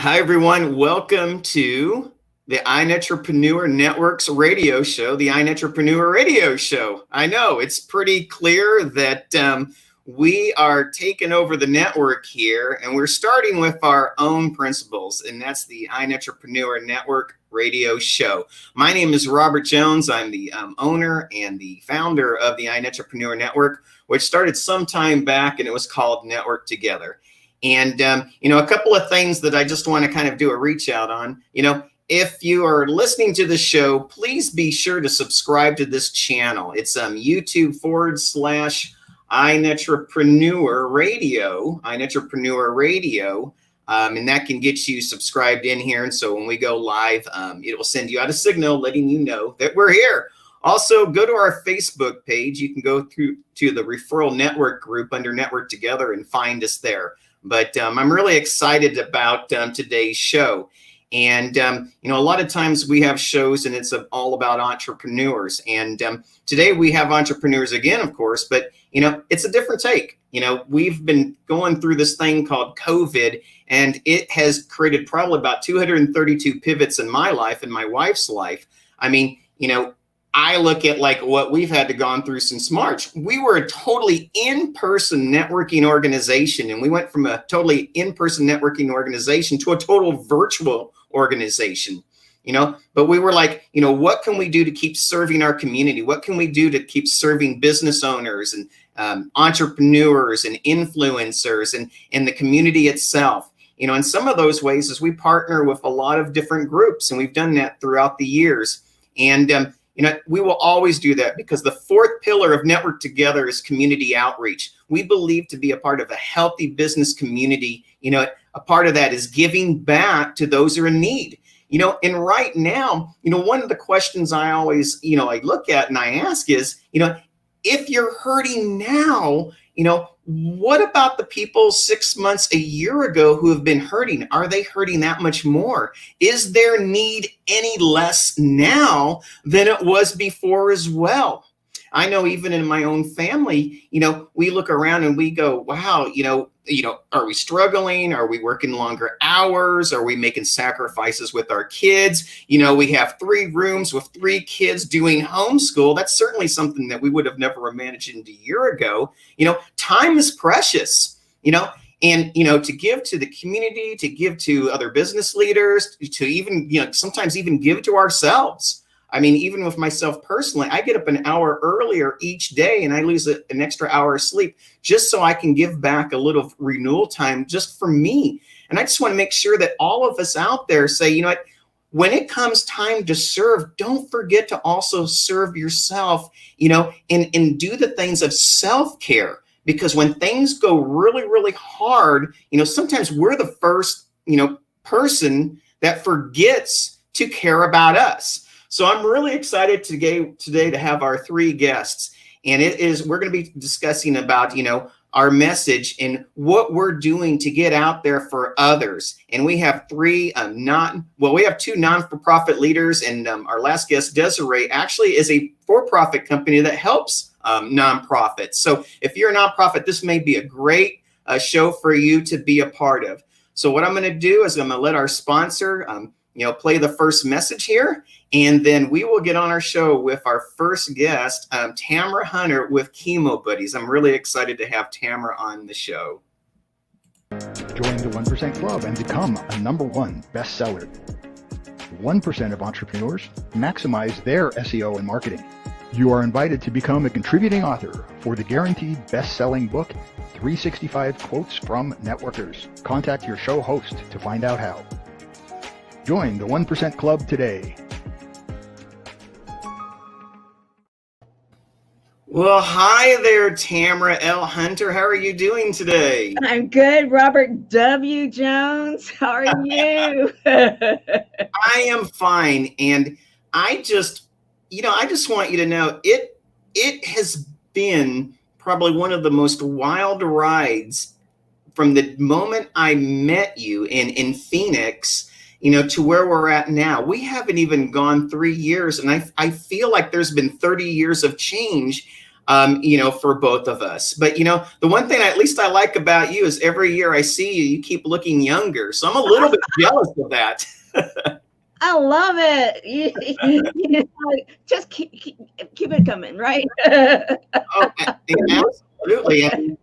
Hi, everyone. Welcome to the iNetrepreneur Network's radio show, the iNetrepreneur Radio Show. I know it's pretty clear that we are taking over the network here, and we're starting with our own principles, and that's the iNetrepreneur Network Radio Show. My name is Robert Jones. I'm the owner and the founder of the iNetrepreneur Network, which started some time back, and it was called Network Together. And, a couple of things that I just want to kind of do a reach out on. If you are listening to the show, please be sure to subscribe to this channel. It's YouTube/iNetrepreneur Radio, iNetrepreneur Radio. And that can get you subscribed in here. And so when we go live, it will send you out a signal letting you know that we're here. Also, go to our Facebook page. You can go through to the Referral Network group under Network Together and find us there. But I'm really excited about today's show. And, a lot of times we have shows and it's all about entrepreneurs. And today we have entrepreneurs again, of course, but, it's a different take. We've been going through this thing called COVID, and it has created probably about 232 pivots in my life and my wife's life. I mean, I look at like what we've had to gone through since March. We were a totally in-person networking organization, and we went from a totally in-person networking organization to a total virtual organization, but we were like, what can we do to keep serving our community? What can we do to keep serving business owners and entrepreneurs and influencers and the community itself? And some of those ways is we partner with a lot of different groups, and we've done that throughout the years. And, we will always do that because the fourth pillar of Network Together is community outreach. We believe to be a part of a healthy business community, a part of that is giving back to those who are in need. And right now, one of the questions I always, I look at and I ask is, if you're hurting now, what about the people 6 months, a year ago who have been hurting? Are they hurting that much more? Is their need any less now than it was before as well? I know even in my own family, we look around and we go, wow, are we struggling? Are we working longer hours? Are we making sacrifices with our kids? We have 3 rooms with 3 kids doing homeschool. That's certainly something that we would have never imagined a year ago. Time is precious, and, to give to the community, to give to other business leaders, to even, sometimes even give to ourselves. I mean, even with myself personally, I get up an hour earlier each day and I lose an extra hour of sleep just so I can give back a little renewal time just for me. And I just want to make sure that all of us out there say, when it comes time to serve, don't forget to also serve yourself, and do the things of self-care. Because when things go really, really hard, sometimes we're the first, person that forgets to care about us. So I'm really excited today to have our 3 guests, and we're going to be discussing about, our message and what we're doing to get out there for others. And we have 2 non-for-profit leaders, and our last guest, Desiree, actually is a for-profit company that helps nonprofits. So if you're a nonprofit, this may be a great show for you to be a part of. So what I'm going to do is I'm going to let our sponsor, play the first message here, and then we will get on our show with our first guest, Tamara Hunter with Chemo Buddies. I'm really excited to have Tamara on the show. Join the 1% Club and become a #1 bestseller. 1% of entrepreneurs maximize their SEO and marketing. You are invited to become a contributing author for the guaranteed best-selling book, 365 Quotes from Networkers. Contact your show host to find out how. Join the 1% Club today. Well, hi there, Tamara L. Hunter. How are you doing today? I'm good, Robert W. Jones. How are you? I am fine. And I just want you to know it has been probably one of the most wild rides from the moment I met you in Phoenix, to where we're at now. We haven't even gone 3 years, and I feel like there's been 30 years of change. for both of us. But, the one thing at least I like about you is every year I see you, you keep looking younger. So I'm a little bit jealous of that. I love it. Just keep it coming, right? Oh, absolutely. And,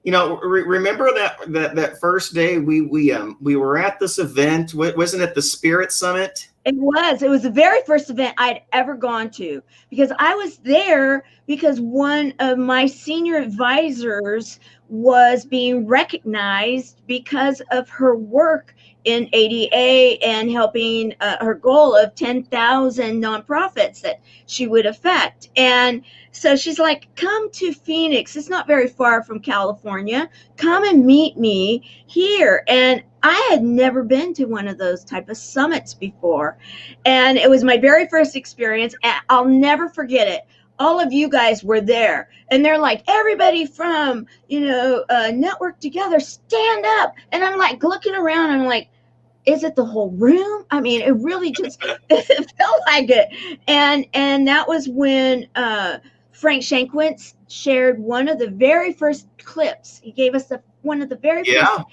remember that first day we were at this event, wasn't it the Spirit Summit? It was the very first event I'd ever gone to, because I was there because one of my senior advisors was being recognized because of her work in ADA and helping her goal of 10,000 nonprofits that she would affect. And so she's like, come to Phoenix. It's not very far from California. Come and meet me here. And I had never been to one of those type of summits before. And it was my very first experience. And I'll never forget it. All of you guys were there. And they're like, everybody from, Network Together, stand up. And I'm like looking around. And I'm like, is it the whole room? I mean, it really just it felt like it. And that was when Frank Shankwitz shared one of the very first clips. He gave us one of the very first,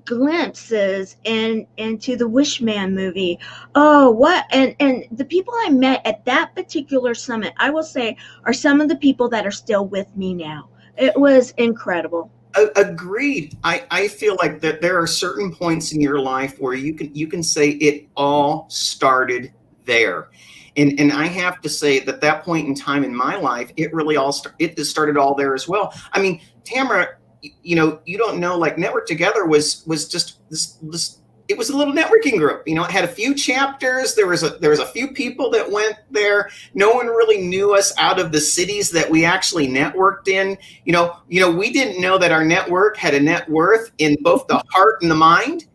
glimpses into the Wishman movie. Oh, what? And the people I met at that particular summit, I will say, are some of the people that are still with me now. It was incredible. Agreed. I feel like that there are certain points in your life where you can say it all started there. And I have to say that point in time in my life, it really it started all there as well. I mean, Tamara, you don't know, like Network Together was just this it was a little networking group. It had a few chapters. There was a few people that went there. No one really knew us out of the cities that we actually networked in. We didn't know that our network had a net worth in both the heart and the mind.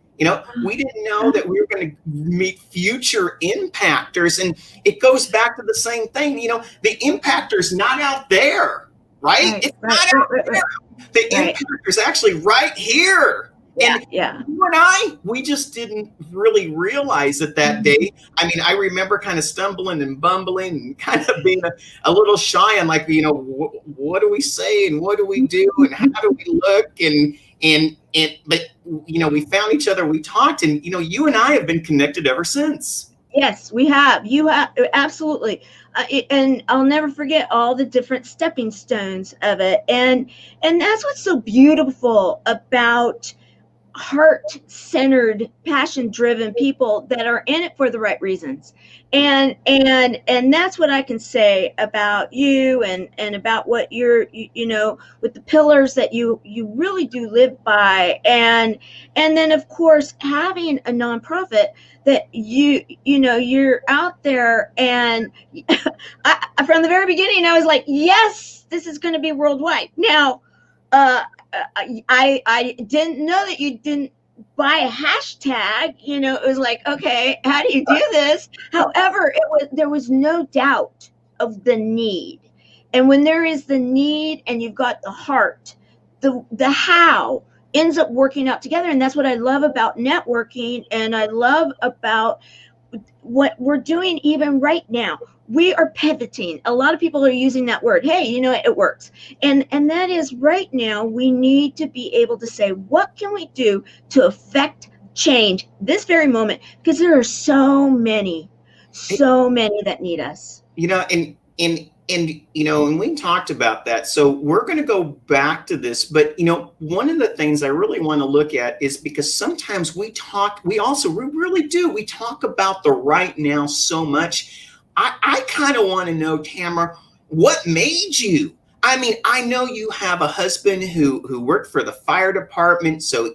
We didn't know that we were going to meet future impactors. And it goes back to the same thing. The impactor's not out there, right? It's not out there. The impactor's actually right here. And you and we just didn't really realize it that day. I mean, I remember kind of stumbling and bumbling and kind of being a little shy and like, what do we say and what do we do and how do we look but we found each other, we talked, and you and I have been connected ever since. Yes, we have. You have, absolutely. And I'll never forget all the different stepping stones of it. And that's what's so beautiful about heart-centered, passion-driven people that are in it for the right reasons. And that's what I can say about you and about what you're, with the pillars that you really do live by. And then of course, having a nonprofit that you're out there. And from the very beginning, I was like, yes, this is going to be worldwide. Now, I didn't know that you didn't buy a hashtag. It was like, okay, how do you do this? However, there was no doubt of the need. And when there is the need and you've got the heart, the how ends up working out together. And that's what I love about networking. And I love about what we're doing even right now. We are pivoting. A lot of people are using that word. Hey, it works. And that is right now, we need to be able to say, what can we do to affect change this very moment? Because there are so many that need us. And we talked about that. So we're going to go back to this. But, one of the things I really want to look at is because sometimes we really do. We talk about the right now so much. I kind of want to know, Tamara, what made you? I mean, I know you have a husband who worked for the fire department. So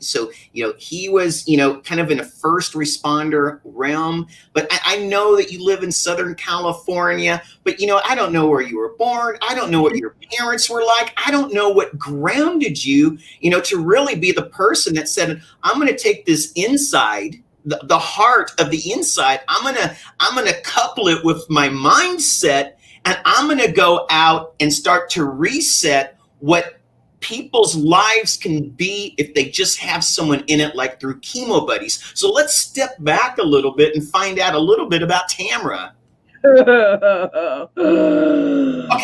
he was, kind of in a first responder realm. But I know that you live in Southern California. But, I don't know where you were born. I don't know what your parents were like. I don't know what grounded you, to really be the person that said, I'm going to take this inside. The heart of the inside, I'm gonna couple it with my mindset, and I'm gonna go out and start to reset what people's lives can be if they just have someone in it, like through Chemo Buddies. So let's step back a little bit and find out a little bit about Tamara. Okay,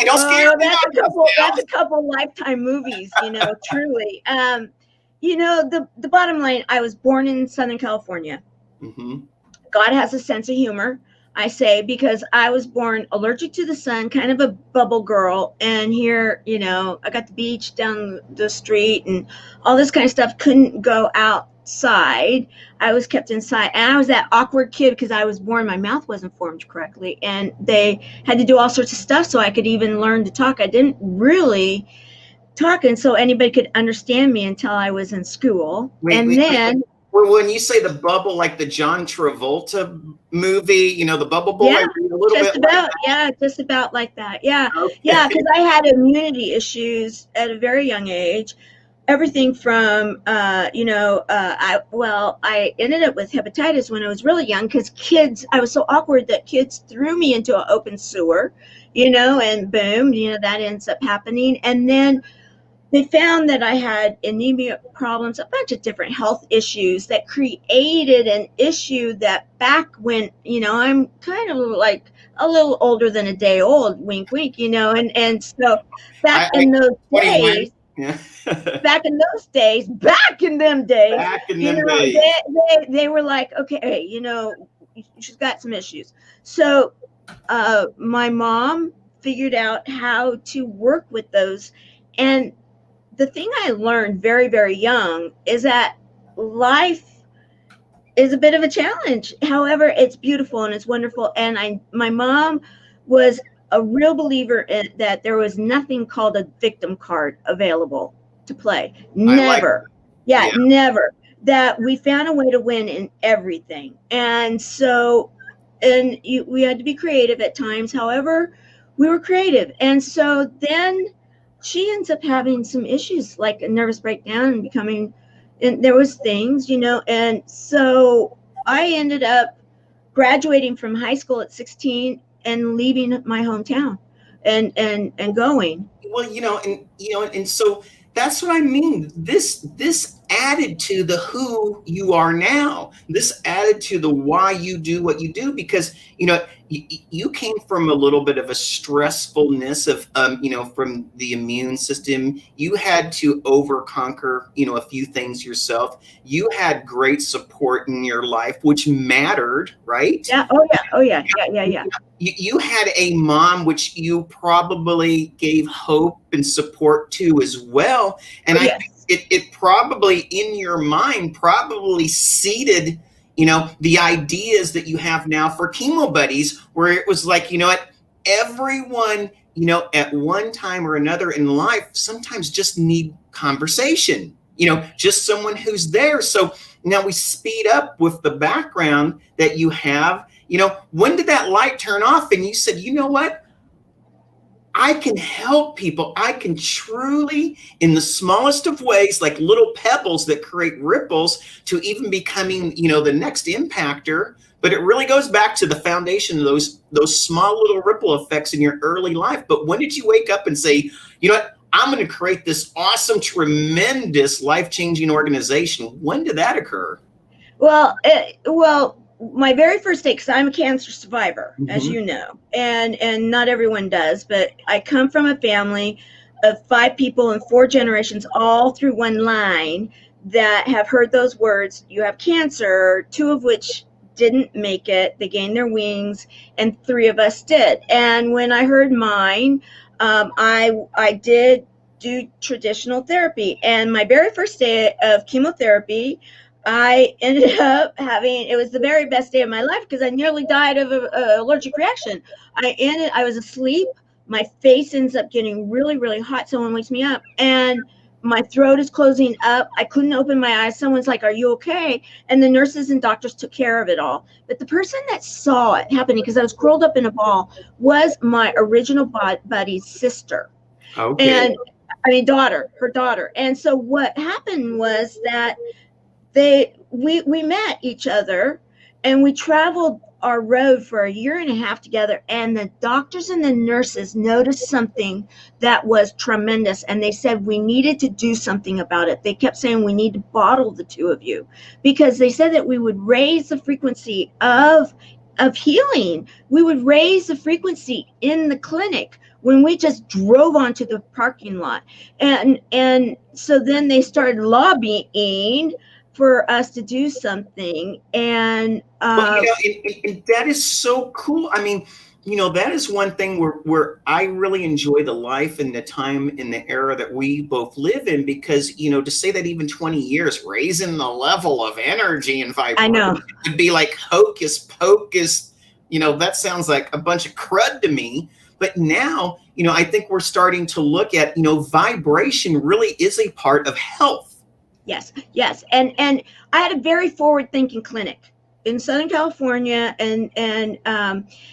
don't scare me. That's a couple Lifetime movies, truly. The bottom line, I was born in Southern California. Mm-hmm. God has a sense of humor, I say, because I was born allergic to the sun, kind of a bubble girl. And here, I got the beach down the street and all this kind of stuff. Couldn't go outside. I was kept inside. And I was that awkward kid because I was born, my mouth wasn't formed correctly. And they had to do all sorts of stuff so I could even learn to talk. I didn't really talk, and so anybody could understand me until I was in school. Then... Well, when you say the bubble, like the John Travolta movie, the Bubble Boy, yeah, just about like that. Yeah, okay. Yeah, because I had immunity issues at a very young age. Everything from, I ended up with hepatitis when I was really young because I was so awkward that kids threw me into an open sewer, and boom, that ends up happening. And then they found that I had anemia problems, a bunch of different health issues that created an issue that back when, I'm kind of like a little older than a day old, wink, wink, and so back in those days, they were like, okay, she's got some issues. So my mom figured out how to work with those. And the thing I learned very, very young is that life is a bit of a challenge. However, it's beautiful and it's wonderful. And my mom was a real believer in that there was nothing called a victim card available to play. Never. Never. That we found a way to win in everything. And so, we had to be creative at times. However, we were creative. And so then she ends up having some issues like a nervous breakdown and there was things, and so I ended up graduating from high school at 16 and leaving my hometown and going. Well, and so that's what I mean. This added to the who you are now. This added to the why you do what you do, because you came from a little bit of a stressfulness of from the immune system. You had to conquer a few things yourself. You had great support in your life, which mattered, right? Yeah. Oh yeah. You had a mom which you probably gave hope and support to as well. And I think it probably in your mind probably seeded, the ideas that you have now for Chemo Buddies, where it was like, everyone, at one time or another in life, sometimes just need conversation, just someone who's there. So now we speed up with the background that you have. When did that light turn off and you said, you know what? I can help people. I can truly, in the smallest of ways, like little pebbles that create ripples to even becoming, the next impactor. But it really goes back to the foundation of those small little ripple effects in your early life. But when did you wake up and say, you know what? I'm going to create this awesome, tremendous, life-changing organization. When did that occur? Well, my very first day, because I'm a cancer survivor, as you know, and not everyone does, but I come from a family of 5 people and 4 generations, all through one line, that have heard those words. You have cancer, 2 of which didn't make it. They gained their wings, and 3 of us did. And when I heard mine, I did do traditional therapy. And my very first day of chemotherapy, I ended up it was the very best day of my life because I nearly died of an allergic reaction. I was asleep. My face ends up getting really, really hot. Someone wakes me up and my throat is closing up. I couldn't open my eyes. Someone's like, "Are you okay?" And the nurses and doctors took care of it all. But the person that saw it happening, because I was curled up in a ball, was my original buddy's sister. Okay. And her daughter. And so what happened was that we met each other and we traveled our road for 1.5 years together, and the doctors and the nurses noticed something that was tremendous, and they said we needed to do something about it. They kept saying we need to bottle the 2 of you, because they said that we would raise the frequency of of healing. We would raise the frequency in the clinic when we just drove onto the parking lot. And so then they started lobbying for us to do something. And well, and that is so cool. I mean, that is one thing where I really enjoy the life and the time and the era that we both live in, because, to say that even 20 years, raising the level of energy and vibration would be like hocus pocus. That sounds like a bunch of crud to me. But now, I think we're starting to look at, vibration really is a part of health. Yes. And I had a very forward-thinking clinic in Southern California. And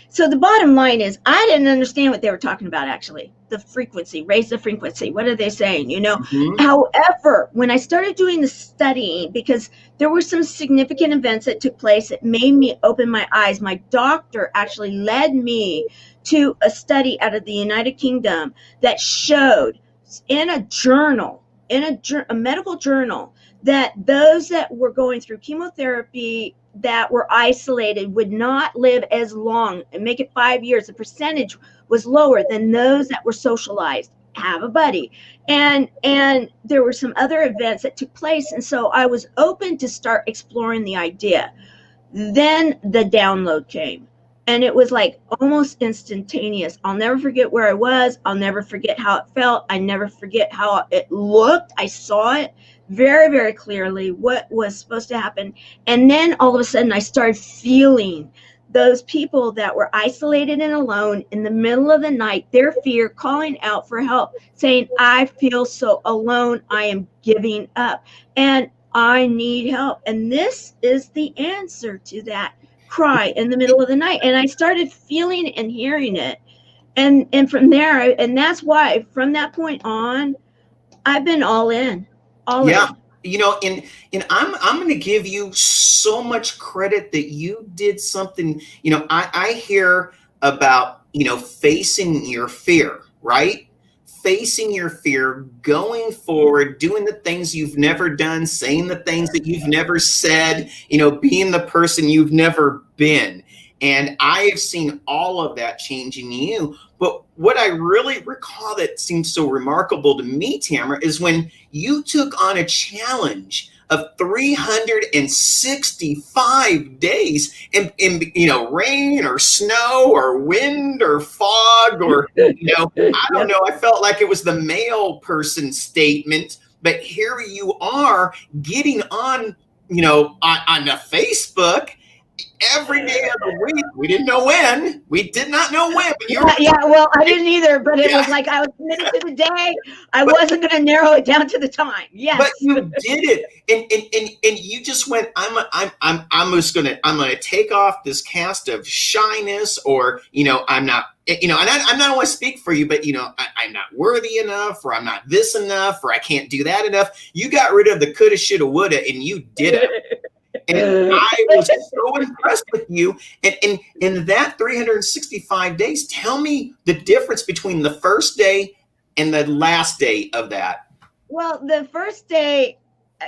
so the bottom line is, I didn't understand what they were talking about, actually. The frequency, raise the frequency. What are they saying, Mm-hmm. However, when I started doing the studying, because there were some significant events that took place that made me open my eyes. My doctor actually led me to a study out of the United Kingdom that showed in a journal, a medical journal, that those that were going through chemotherapy that were isolated would not live as long and make it 5 years. The percentage was lower than those that were socialized, have a buddy. And there were some other events that took place. And so I was open to start exploring the idea. Then the download came. And it was like almost instantaneous. I'll never forget where I was. I'll never forget how it felt. I never forget how it looked. I saw it very, very clearly, what was supposed to happen. And then all of a sudden I started feeling those people that were isolated and alone in the middle of the night, their fear, calling out for help, saying, I feel so alone. I am giving up and I need help. And this is the answer to that cry in the middle of the night. And I started feeling and hearing it. And from there, and that's why from that point on, I've been all in. Yeah. And I'm going to give you so much credit that you did something. I hear about, facing your fear, right? Facing your fear, going forward, doing the things you've never done, saying the things that you've never said, being the person you've never been. And I have seen all of that change in you. But what I really recall that seems so remarkable to me, Tamara, is when you took on a challenge of 365 days in rain or snow or wind or fog or, I don't know. I felt like it was the male person statement, but here you are getting on, on the Facebook every day of the week. We didn't know when. We did not know when. But well, I didn't either. But it was like I was committed to the day. I wasn't going to narrow it down to the time. Yes, but you did it, and you just went. I'm gonna take off this cast of shyness, or I'm not. And I don't want to speak for you, but I'm not worthy enough, or I'm not this enough, or I can't do that enough. You got rid of the coulda, shoulda, woulda, and you did it. And I was so impressed with you. And in that 365 days, tell me the difference between the first day and the last day of that. Well, the first day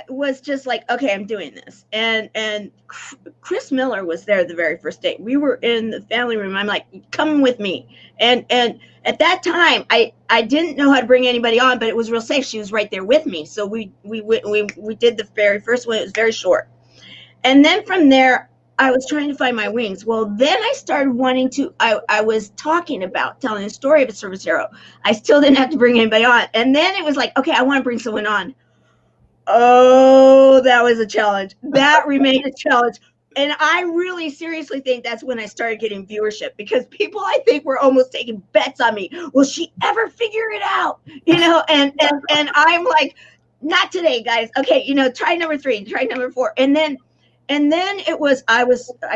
was just like, okay, I'm doing this. And Chris Miller was there the very first day. We were in the family room. I'm like, come with me. And at that time, I didn't know how to bring anybody on, but it was real safe. She was right there with me. So we did the very first one. It was very short. And then from there, I was trying to find my wings. Well, then I started wanting to, I was talking about telling the story of a service hero. I still didn't have to bring anybody on. And then it was like, okay, I want to bring someone on. Oh, that was a challenge. That remained a challenge. And I really seriously think that's when I started getting viewership, because people, I think, were almost taking bets on me. Will she ever figure it out? And I'm like, not today, guys. Okay, try number 3, try number 4. And then I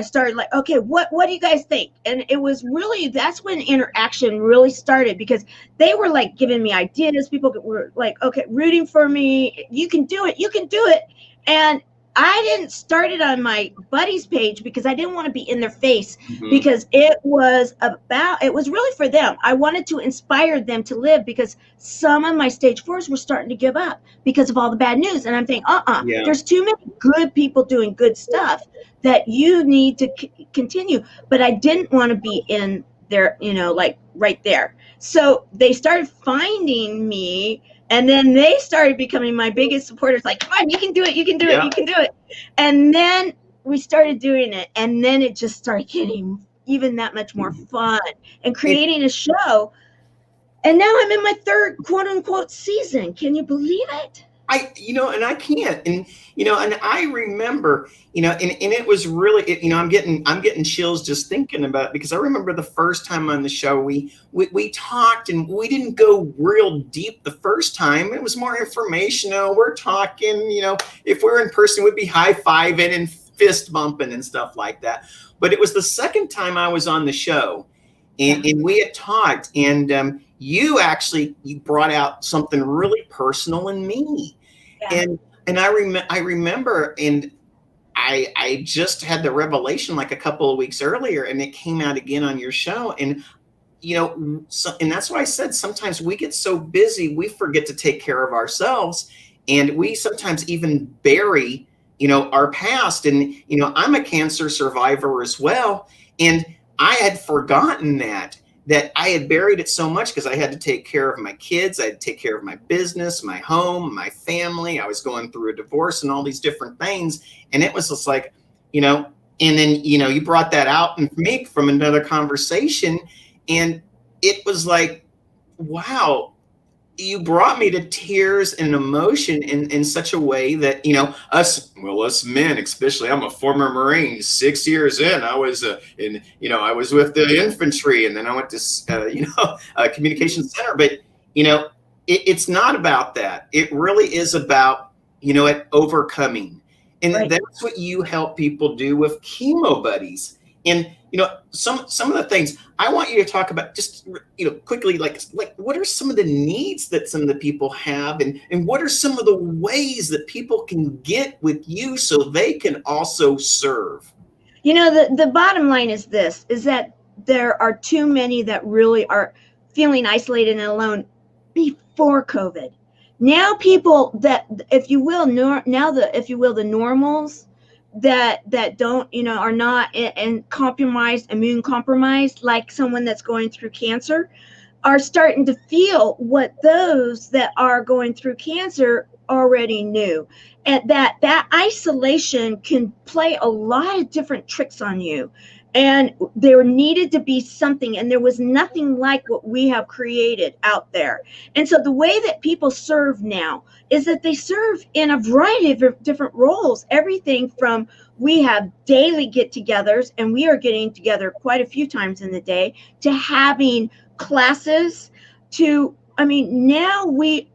started like, okay, what do you guys think? And it was really, that's when interaction really started, because they were like giving me ideas. People were like, okay, rooting for me. You can do it. You can do it. And I didn't start it on my buddy's page because I didn't want to be in their face, Mhm. because it was really for them. I wanted to inspire them to live, because some of my stage 4s were starting to give up because of all the bad news. And I'm thinking, Yeah. there's too many good people doing good stuff that you need to continue. But I didn't want to be in there, like right there. So they started finding me, and then they started becoming my biggest supporters. Like, come on, you can do it, you can do it, you can do it. And then we started doing it, and then it just started getting even that much more fun and creating a show. And now I'm in my 3rd quote unquote season. Can you believe it? And I can't, and I remember, and it was really, I'm getting chills just thinking about it, because I remember the first time on the show we talked, and we didn't go real deep the first time. It was more informational. We're talking, if we're in person, we'd be high-fiving and fist bumping and stuff like that. But it was the second time I was on the show, and we had talked, and you brought out something really personal in me. Yeah. And I remember, and I just had the revelation like a couple of weeks earlier, and it came out again on your show. And and that's why I said sometimes we get so busy we forget to take care of ourselves, and we sometimes even bury our past. And I'm a cancer survivor as well, and I had forgotten that I had buried it so much because I had to take care of my kids. I had to take care of my business, my home, my family. I was going through a divorce and all these different things. And it was just like, and then, you brought that out in me from another conversation. And it was like, wow, you brought me to tears and emotion in such a way that, us men, especially, I'm a former Marine. 6 years in, I was I was with the infantry, and then I went to, communication center. But, it's not about that. It really is about, overcoming. And right. That's what you help people do with Chemo Buddies. And, some of the things I want you to talk about just, quickly, like what are some of the needs that some of the people have, and what are some of the ways that people can get with you so they can also serve? The bottom line is this, is that there are too many that really are feeling isolated and alone before COVID. Now people that, if you will, the normals, that don't, are not immune compromised, like someone that's going through cancer, are starting to feel what those that are going through cancer already knew. And that isolation can play a lot of different tricks on you. And there needed to be something, and there was nothing like what we have created out there. And so the way that people serve now is that they serve in a variety of different roles. Everything from, we have daily get-togethers, and we are getting together quite a few times in the day, to having classes, to, now we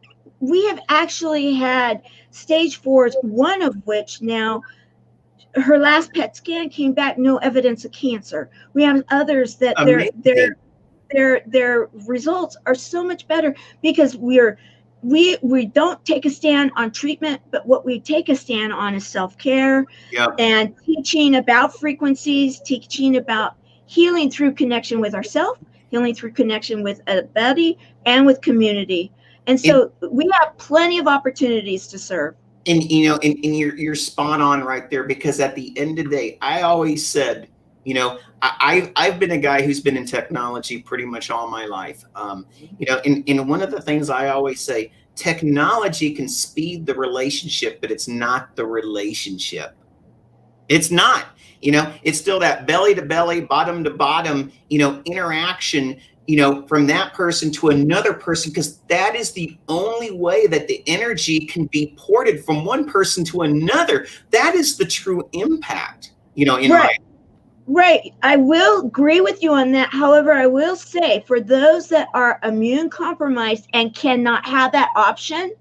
have actually had stage 4s, one of which now, her last PET scan came back no evidence of cancer. We have others that their results are so much better, because we don't take a stand on treatment, but what we take a stand on is self-care. Yep. And teaching about frequencies, teaching about healing through connection with ourselves, healing through connection with a body and with community. And so we have plenty of opportunities to serve. And you're spot on right there, because at the end of the day, I always said, I've been a guy who's been in technology pretty much all my life. And one of the things I always say, technology can speed the relationship, but it's not the relationship. It's not. It's still that belly to belly, bottom to bottom, interaction, from that person to another person, because that is the only way that the energy can be ported from one person to another. That is the true impact, in life. Right. I will agree with you on that. However, I will say, for those that are immune compromised and cannot have that option,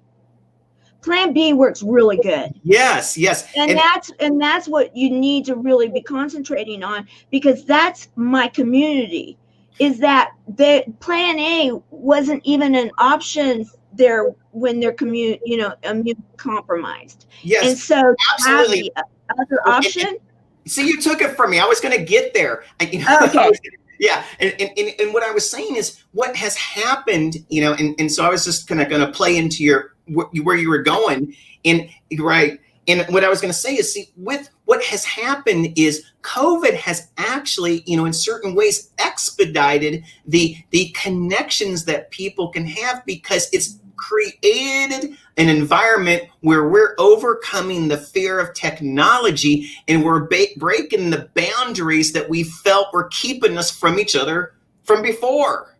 Plan B works really good. Yes. And that's what you need to really be concentrating on, because that's my community, is that the Plan A wasn't even an option they're immune compromised. Yes, and so absolutely. have the other option. See, you took it from me. I was going to get there. Okay. Yeah, and what I was saying is what has happened, and so I was just going to play into where you were going, and right. And what I was going to say is, see, with what has happened is COVID has actually, in certain ways expedited the connections that people can have, because it's created an environment where we're overcoming the fear of technology, and we're breaking the boundaries that we felt were keeping us from each other from before.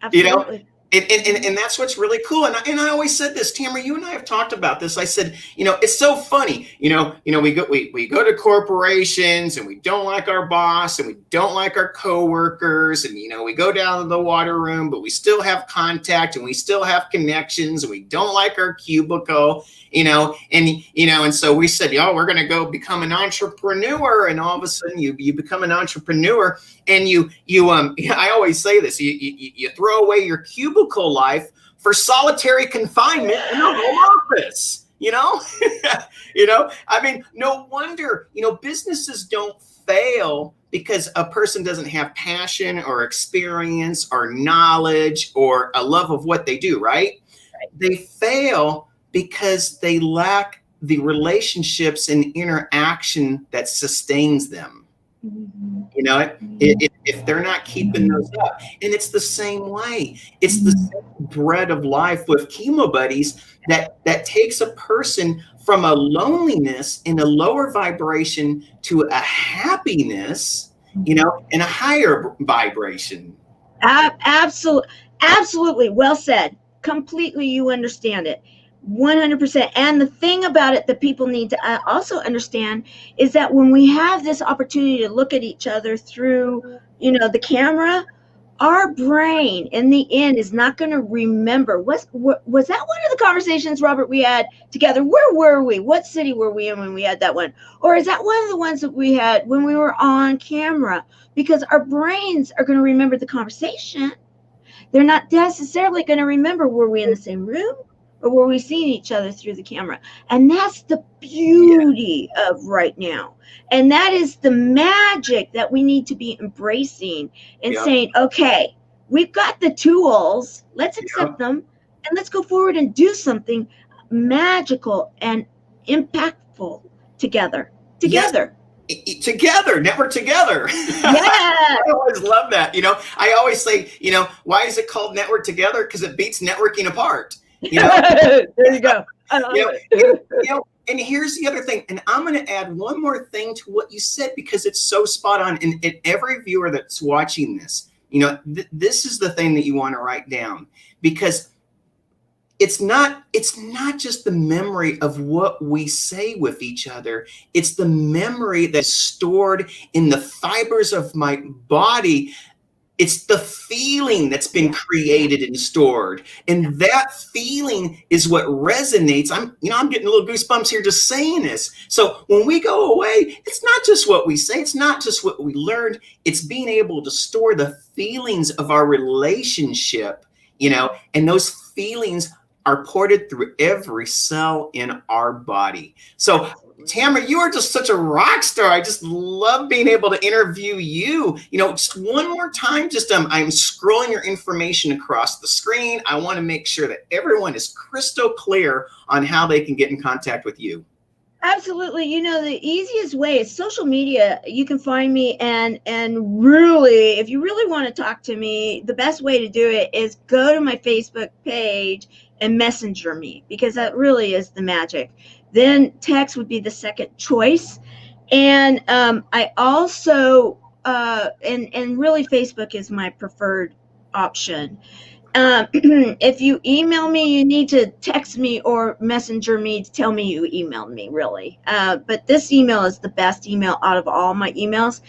Absolutely. And that's what's really cool. And I always said this, Tamara, you and I have talked about this. I said, it's so funny. We go to corporations and we don't like our boss and we don't like our coworkers, and we go down to the water room, but we still have contact and we still have connections, and we don't like our cubicle, and so we said, we're going to go become an entrepreneur. And all of a sudden you become an entrepreneur, and I always say this, you throw away your cubicle life for solitary confinement in a home office. I mean, no wonder, businesses don't fail because a person doesn't have passion or experience or knowledge or a love of what they do, right? They fail because they lack the relationships and interaction that sustains them. If they're not keeping those up. And it's the same way. It's the same bread of life with Chemo Buddies that takes a person from a loneliness in a lower vibration to a happiness, and a higher vibration. Absolutely. Well said. Completely. You understand it. 100%. And the thing about it that people need to also understand is that when we have this opportunity to look at each other through, the camera, our brain in the end is not going to remember. Was that one of the conversations, Robert, we had together? Where were we? What city were we in when we had that one? Or is that one of the ones that we had when we were on camera? Because our brains are going to remember the conversation. They're not necessarily going to remember, were we in the same room? Or were we seeing each other through the camera? And that's the beauty of right now. And that is the magic that we need to be embracing and saying, okay, we've got the tools, let's accept them, and let's go forward and do something magical and impactful together. Together, network together. I always love that. I always say, why is it called network together? Because it beats networking apart. There you go. And here's the other thing, and I'm going to add one more thing to what you said, because it's so spot on. And every viewer that's watching this, this is the thing that you want to write down, because it's not just the memory of what we say with each other. It's the memory that's stored in the fibers of my body. It's the feeling that's been created and stored. And that feeling is what resonates. I'm getting a little goosebumps here just saying this. So when we go away, it's not just what we say. It's not just what we learned. It's being able to store the feelings of our relationship, and those feelings are ported through every cell in our body. So Tamara, you are just such a rock star. I just love being able to interview you. Just one more time, I'm scrolling your information across the screen. I want to make sure that everyone is crystal clear on how they can get in contact with you. Absolutely. The easiest way is social media. You can find me, and really, if you really want to talk to me, the best way to do it is go to my Facebook page and messenger me, because that really is the magic. Then text would be the second choice. And I also, and really Facebook is my preferred option. If you email me, you need to text me or messenger me to tell me you emailed me, really. But this email is the best email out of all my emails.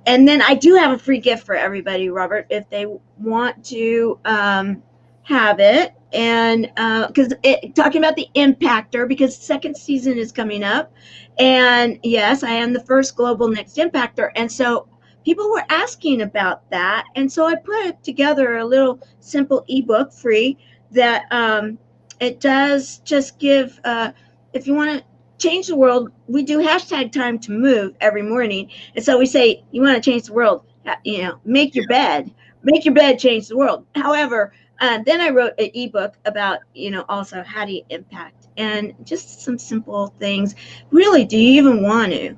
And then I do have a free gift for everybody, Robert, if they want to have it. And because talking about the impactor, because second season is coming up, and yes, I am the first global next impactor, and so people were asking about that, and so I put together a little simple ebook, free, that it does just give, if you want to change the world, we do hashtag time to move every morning. And so we say, you want to change the world, make your bed, change the world. However, then I wrote an ebook about, also how do you impact, and just some simple things. Really, do you even want to?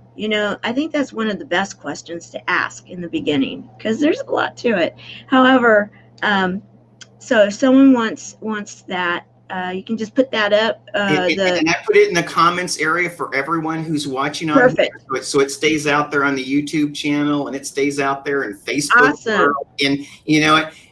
I think that's one of the best questions to ask in the beginning, because there's a lot to it. However, so if someone wants that, you can just put that up. And I put it in the comments area for everyone who's watching on Perfect. Here, so it stays out there on the YouTube channel, and it stays out there in Facebook. Awesome. World. And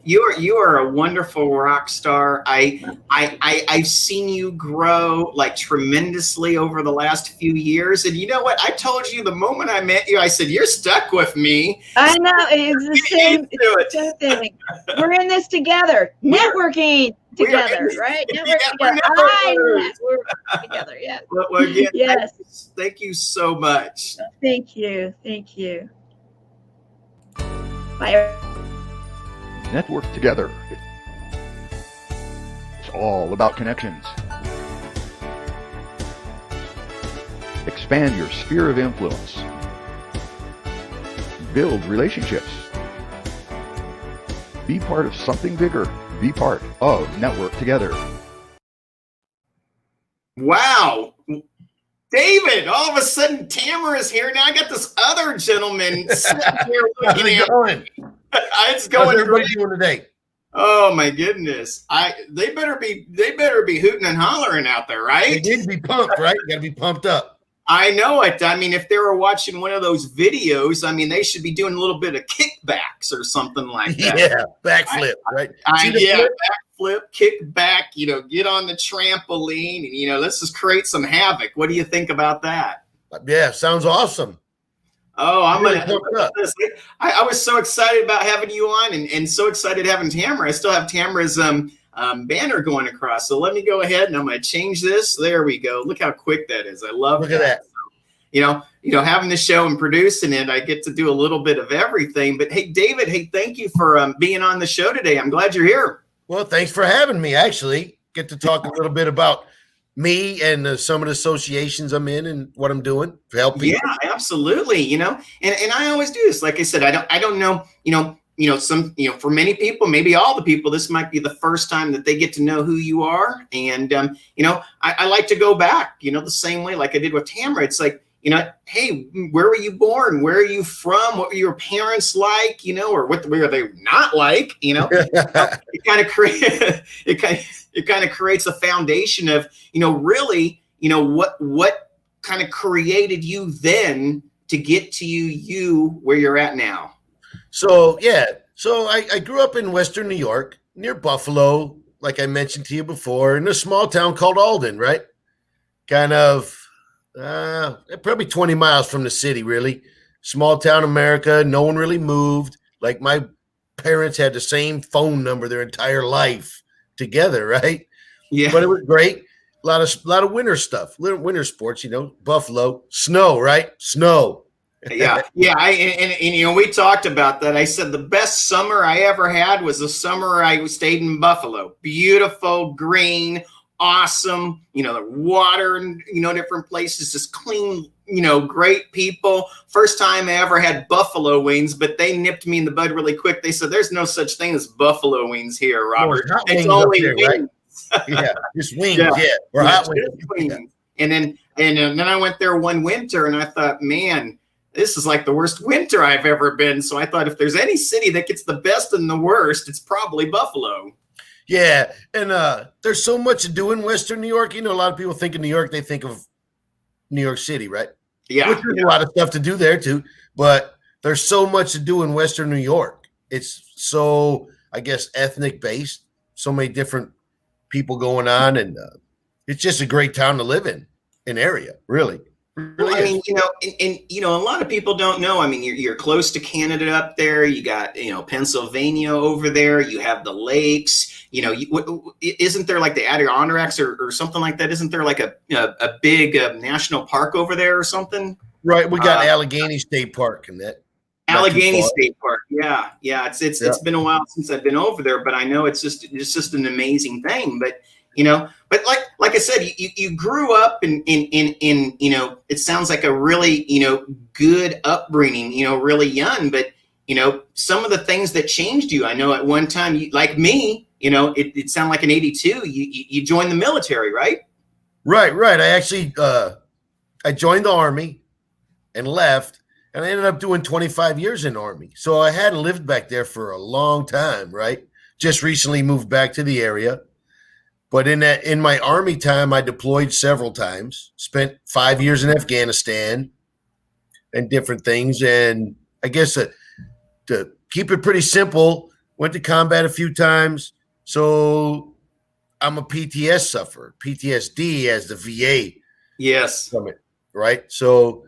you are a wonderful rock star. I've seen you grow like tremendously over the last few years. And you know what? I told you the moment I met you, I said, you're stuck with me. I know, it's the same thing. We're in this together. Networking together, right? Network together. Yeah. Well, again, yes. Thank you so much. Thank you. Bye. Network together. It's all about connections. Expand your sphere of influence. Build relationships. Be part of something bigger. Be part of Network Together. Wow. David, all of a sudden Tamara's here. Now I got this other gentleman sitting here looking at me. It's going. How's everybody doing today? Oh my goodness! They better be hooting and hollering out there, right? They need to be pumped, right? You got to be pumped up. I know it. I mean, if they were watching one of those videos, I mean, they should be doing a little bit of kickbacks or something like that. Yeah, backflip, right? Backflip, kick back. Get on the trampoline, and let's just create some havoc. What do you think about that? Yeah, sounds awesome. Oh, I'm really gonna pumped up. I was so excited about having you on, and so excited having Tamara. I still have Tamara's banner going across. So let me go ahead and I'm going to change this. There we go. Look how quick that is. I love Look at that. So, having the show and producing it, I get to do a little bit of everything. But hey, David, thank you for being on the show today. I'm glad you're here. Well, thanks for having me. Actually, get to talk a little bit about me and some of the associations I'm in and what I'm doing to help people. Yeah, absolutely. And I always do this. Like I said, I don't know, for many people, maybe all the people, this might be the first time that they get to know who you are. And, I like to go back, the same way like I did with Tamara. It's like, hey, where were you born? Where are you from? What were your parents like? Or what were they not like? It kind of creates a foundation of, really, what kind of created you then to get to you where you're at now. So, yeah. So I grew up in Western New York near Buffalo, like I mentioned to you before, in a small town called Alden, right? Kind of probably 20 miles from the city, really. Small town America. No one really moved. Like my parents had the same phone number their entire life together, right? Yeah. But it was great. A lot of winter stuff, winter sports, Buffalo, snow, right? Snow. Yeah. And we talked about that. I said the best summer I ever had was the summer I stayed in Buffalo. Beautiful, green, awesome, the water and, different places, just clean, great people. First time I ever had buffalo wings, but they nipped me in the bud really quick. They said, there's no such thing as buffalo wings here, Robert. No, it's only here, wings. Right? Yeah, just wings, or hot wings. And then I went there one winter and I thought, man, this is like the worst winter I've ever been. So I thought if there's any city that gets the best and the worst, it's probably Buffalo. Yeah. And there's so much to do in Western New York. A lot of people think of New York, they think of New York City, right? Yeah. Which there's a lot of stuff to do there too. But there's so much to do in Western New York. It's so, I guess, ethnic based, so many different people going on. And it's just a great town to live in, an area, really. Well, I mean, a lot of people don't know. I mean, you're close to Canada up there. You got, Pennsylvania over there. You have the lakes. Isn't there like the Adirondacks or something like that? Isn't there like a big national park over there or something? Right. We got Allegheny State Park and that. Allegheny State Park. Yeah. It's Yeah. been a while since I've been over there, but I know it's just an amazing thing. But but like I said, you grew up in it sounds like a really good upbringing, really young, but some of the things that changed you. I know at one time, like me, it sounded like in '82, you joined the military, right? Right. I actually I joined the Army and left, and I ended up doing 25 years in the Army. So I hadn't lived back there for a long time, right? Just recently moved back to the area. But in my Army time, I deployed several times, spent 5 years in Afghanistan and different things. And I guess to keep it pretty simple, went to combat a few times. So I'm a PTSD as the VA. Yes. From it, right? So,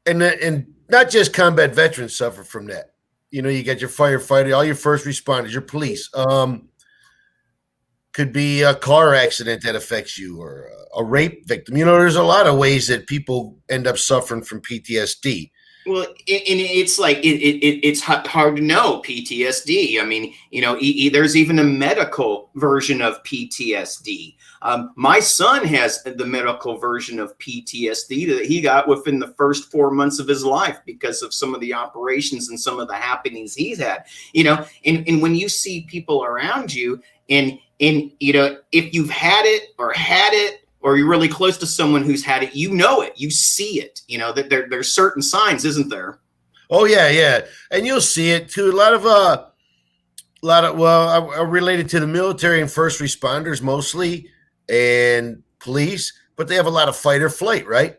and not just combat veterans suffer from that. You got your firefighter, all your first responders, your police. Could be a car accident that affects you, or a rape victim. There's a lot of ways that people end up suffering from PTSD. Well, and it's like it's hard to know PTSD. I mean, there's even a medical version of PTSD. My son has the medical version of PTSD that he got within the first 4 months of his life because of some of the operations and some of the happenings he's had. And when you see people around you, and if you've had it, or you're really close to someone who's had it, you see it, that there's certain signs, isn't there? Oh yeah. And you'll see it too. A lot of, I'm related to the military and first responders mostly, and police, but they have a lot of fight or flight, right?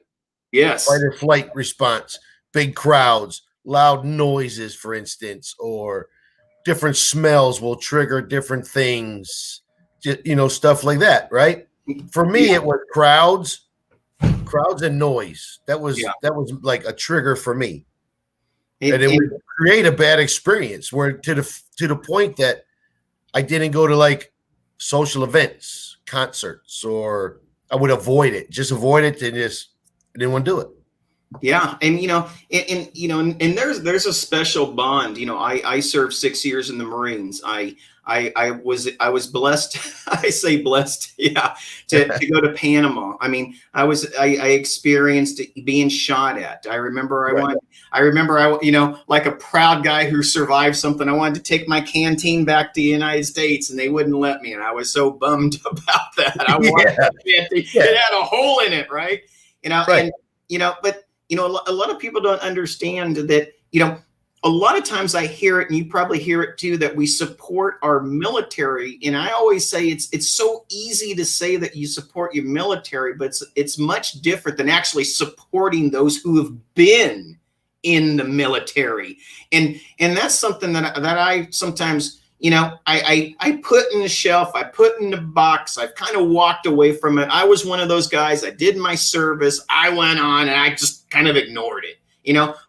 Yes. Fight or flight response, big crowds, loud noises, for instance, or different smells will trigger different things, stuff like that, right? For me, it was crowds and noise. That was like a trigger for me, and it would create a bad experience. Where to the point that I didn't go to like social events, concerts, or I would avoid it. Just avoid it, and just I didn't want to do it. Yeah, and and there's a special bond. I served 6 years in the Marines. I was blessed. I say blessed, yeah, to go to Panama. I mean, I experienced being shot at. I remember like a proud guy who survived something. I wanted to take my canteen back to the United States, and they wouldn't let me, and I was so bummed about that. It had a hole in it, right? Right. And but a lot of people don't understand that, a lot of times I hear it, and you probably hear it too, that we support our military. And I always say it's so easy to say that you support your military, but it's much different than actually supporting those who have been in the military. And that's something that I sometimes, I put in the shelf, I put in the box. I've kind of walked away from it. I was one of those guys. I did my service. I went on, and I just kind of ignored it.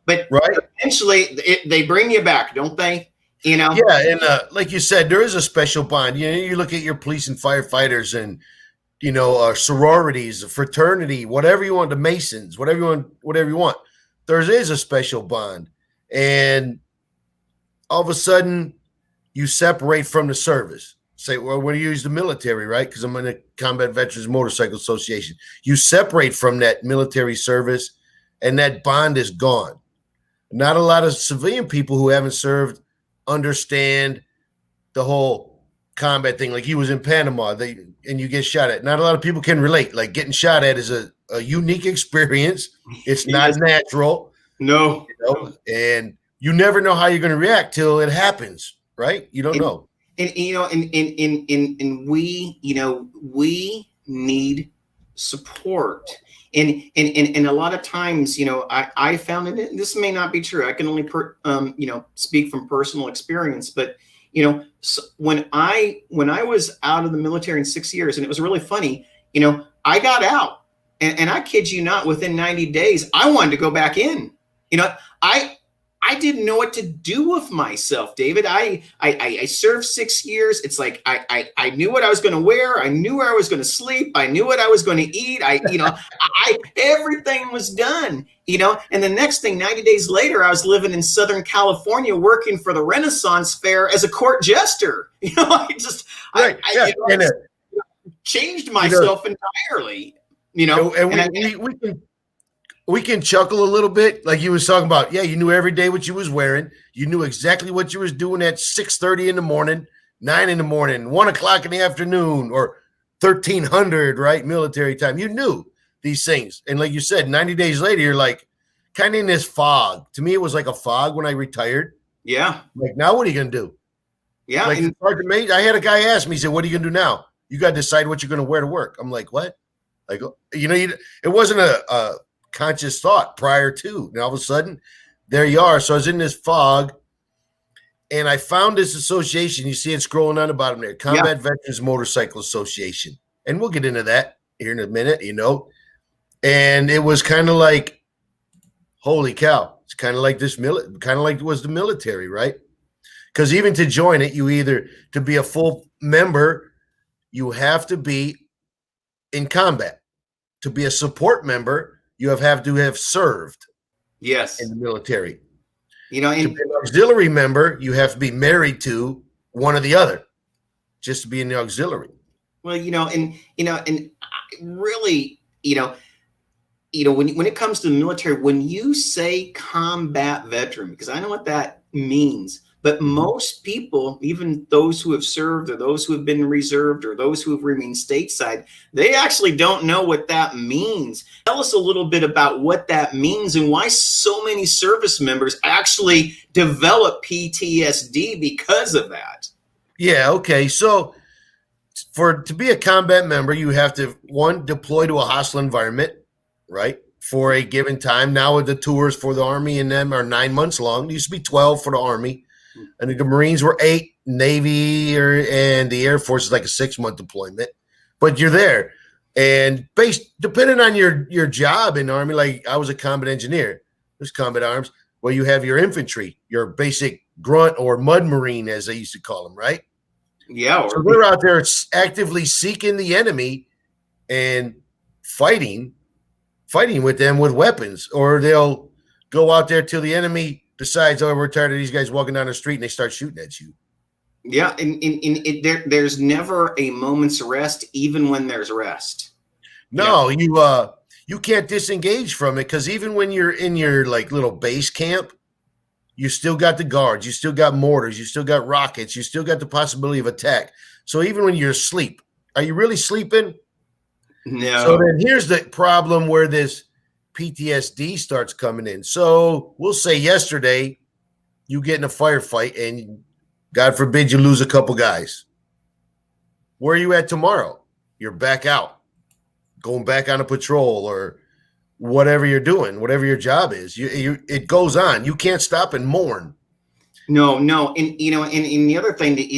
But right. Eventually they bring you back, don't they? Yeah, and like you said, there is a special bond. You look at your police and firefighters, and sororities, a fraternity, whatever you want, the Masons, whatever you want. There is a special bond, and all of a sudden you separate from the service. Say, well, when you use the military, right? Because I'm in the Combat Veterans Motorcycle Association. You separate from that military service, and that bond is gone. Not a lot of civilian people who haven't served understand the whole combat thing. Like, he was in Panama, and you get shot at. Not a lot of people can relate. Like, getting shot at is a unique experience. It's not natural. No. And you never know how you're going to react till it happens, right? You don't know. And we need support. And a lot of times, I found it. This may not be true. I can only speak from personal experience. But so when I was out of the military in 6 years, and it was really funny. I got out, and I kid you not, within 90 days, I wanted to go back in. I didn't know what to do with myself, David. I served 6 years. It's like I knew what I was going to wear. I knew where I was going to sleep. I knew what I was going to eat. Everything was done, and the next thing, 90 days later, I was living in Southern California working for the Renaissance Fair as a court jester. I changed myself entirely, and we can chuckle a little bit, like you was talking about. Yeah, you knew every day what you was wearing. You knew exactly what you was doing at 6:30 in the morning, 9 in the morning, 1 o'clock in the afternoon, or 1300, right? Military time. You knew these things. And like you said, 90 days later, you're like kind of in this fog. To me, it was like a fog when I retired. Yeah. Like, now what are you going to do? Yeah. Like, I had a guy ask me, he said, what are you going to do now? You got to decide what you're going to wear to work. I'm like, what? Like, it wasn't a conscious thought prior to, and all of a sudden there you are. So I was in this fog, and I found this association. You see it scrolling on the bottom there, Combat Veterans Motorcycle Association, and we'll get into that here in a minute. And it was kind of like, holy cow, it's kind of like kind of like it was the military, right? Because even to join it, to be a full member, you have to be in combat. To be a support member, you have to have served in the military. And to be an auxiliary member, you have to be married to one or the other just to be in the auxiliary. Well, and really, when it comes to the military, when you say combat veteran, because I know what that means, but most people, even those who have served or those who have been reserved or those who have remained stateside, they actually don't know what that means. Tell us a little bit about what that means and why so many service members actually develop PTSD because of that. Yeah, okay. So to be a combat member, you have to, one, deploy to a hostile environment, right, for a given time. Now the tours for the Army and them are 9 months long. It used to be 12 for the Army. And the Marines were 8, Navy and the Air Force is like a 6-month deployment. But you're there. And depending on your job in the Army, like I was a combat engineer, there's combat arms. Well, you have your infantry, your basic grunt or mud Marine, as they used to call them, right? Yeah. So they're out there actively seeking the enemy and fighting with them with weapons. Or they'll go out there till the enemy decides, oh, we're tired of these guys walking down the street, and they start shooting at you. Yeah, and there's never a moment's rest, even when there's rest. No, you can't disengage from it, because even when you're in your like little base camp, you still got the guards, you still got mortars, you still got rockets, you still got the possibility of attack. So even when you're asleep, are you really sleeping? No. So then here's the problem where this PTSD starts coming in. So we'll say yesterday you get in a firefight and God forbid you lose a couple guys. Where are you at tomorrow? You're back out, going back on a patrol or whatever you're doing, whatever your job is. It goes on. You can't stop and mourn. No. And, and the other thing that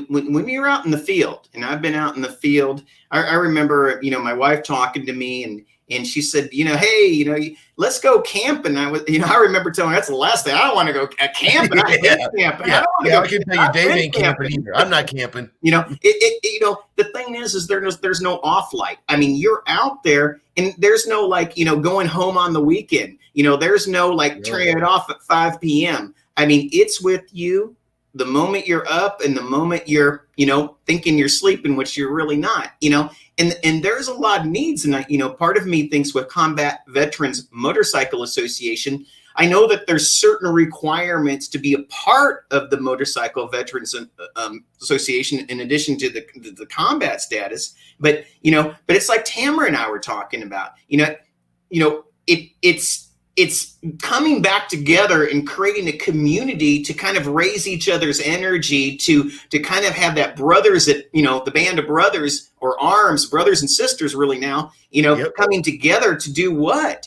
when you're out in the field, and I've been out in the field, I remember, my wife talking to me and she said, hey, let's go camping. I remember telling her that's the last thing. I don't want to go camping. I hate camping. I can tell you, Dave ain't camping either. I'm not camping. The thing is there's no off light. I mean, you're out there and there's no going home on the weekend. There's no turning it off at 5 p.m. I mean, it's with you the moment you're up and the moment you're, thinking you're sleeping, which you're really not, and there's a lot of needs. And, part of me thinks with Combat Veterans Motorcycle Association, I know that there's certain requirements to be a part of the Motorcycle Veterans Association in addition to the combat status. But it's like Tamara and I were talking about, it's coming back together and creating a community to kind of raise each other's energy, to kind of have that brothers, that the band of brothers or arms, brothers and sisters really now, coming together to do what,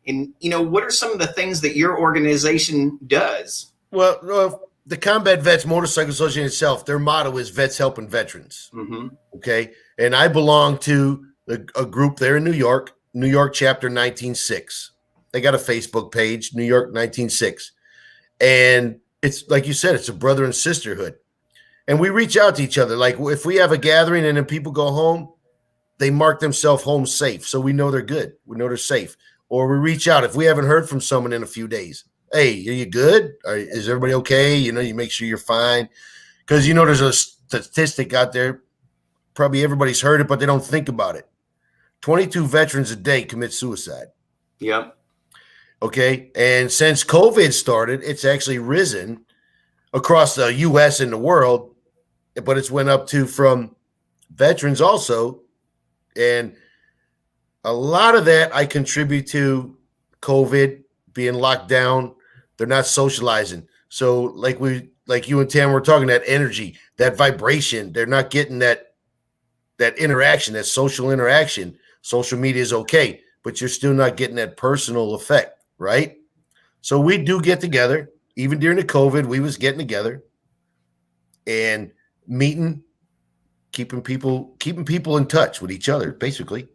and what are some of the things that your organization does? Well, the Combat Vets Motorcycle Association itself, their motto is Vets Helping Veterans. Mm-hmm. Okay. And I belong to a group there in New York chapter 19.6. They got a Facebook page, New York 196. And it's like you said, it's a brother and sisterhood. And we reach out to each other. Like if we have a gathering and then people go home, they mark themselves home safe. So we know they're good. We know they're safe. Or we reach out if we haven't heard from someone in a few days. Hey, are you good? Is everybody okay? You know, you make sure you're fine. Because, you know, there's a statistic out there. Probably everybody's heard it, but they don't think about it. 22 veterans a day commit suicide. Yep. Okay. And since COVID started, it's actually risen across the U.S. and the world, but it's went up to from veterans also. And a lot of that I contribute to COVID being locked down. They're not socializing. So like you and Tam were talking, that energy, that vibration, they're not getting that interaction, that social interaction. Social media is okay, but you're still not getting that personal effect, right? So we do get together. Even during the COVID, we was getting together and meeting, keeping people in touch with each other, basically.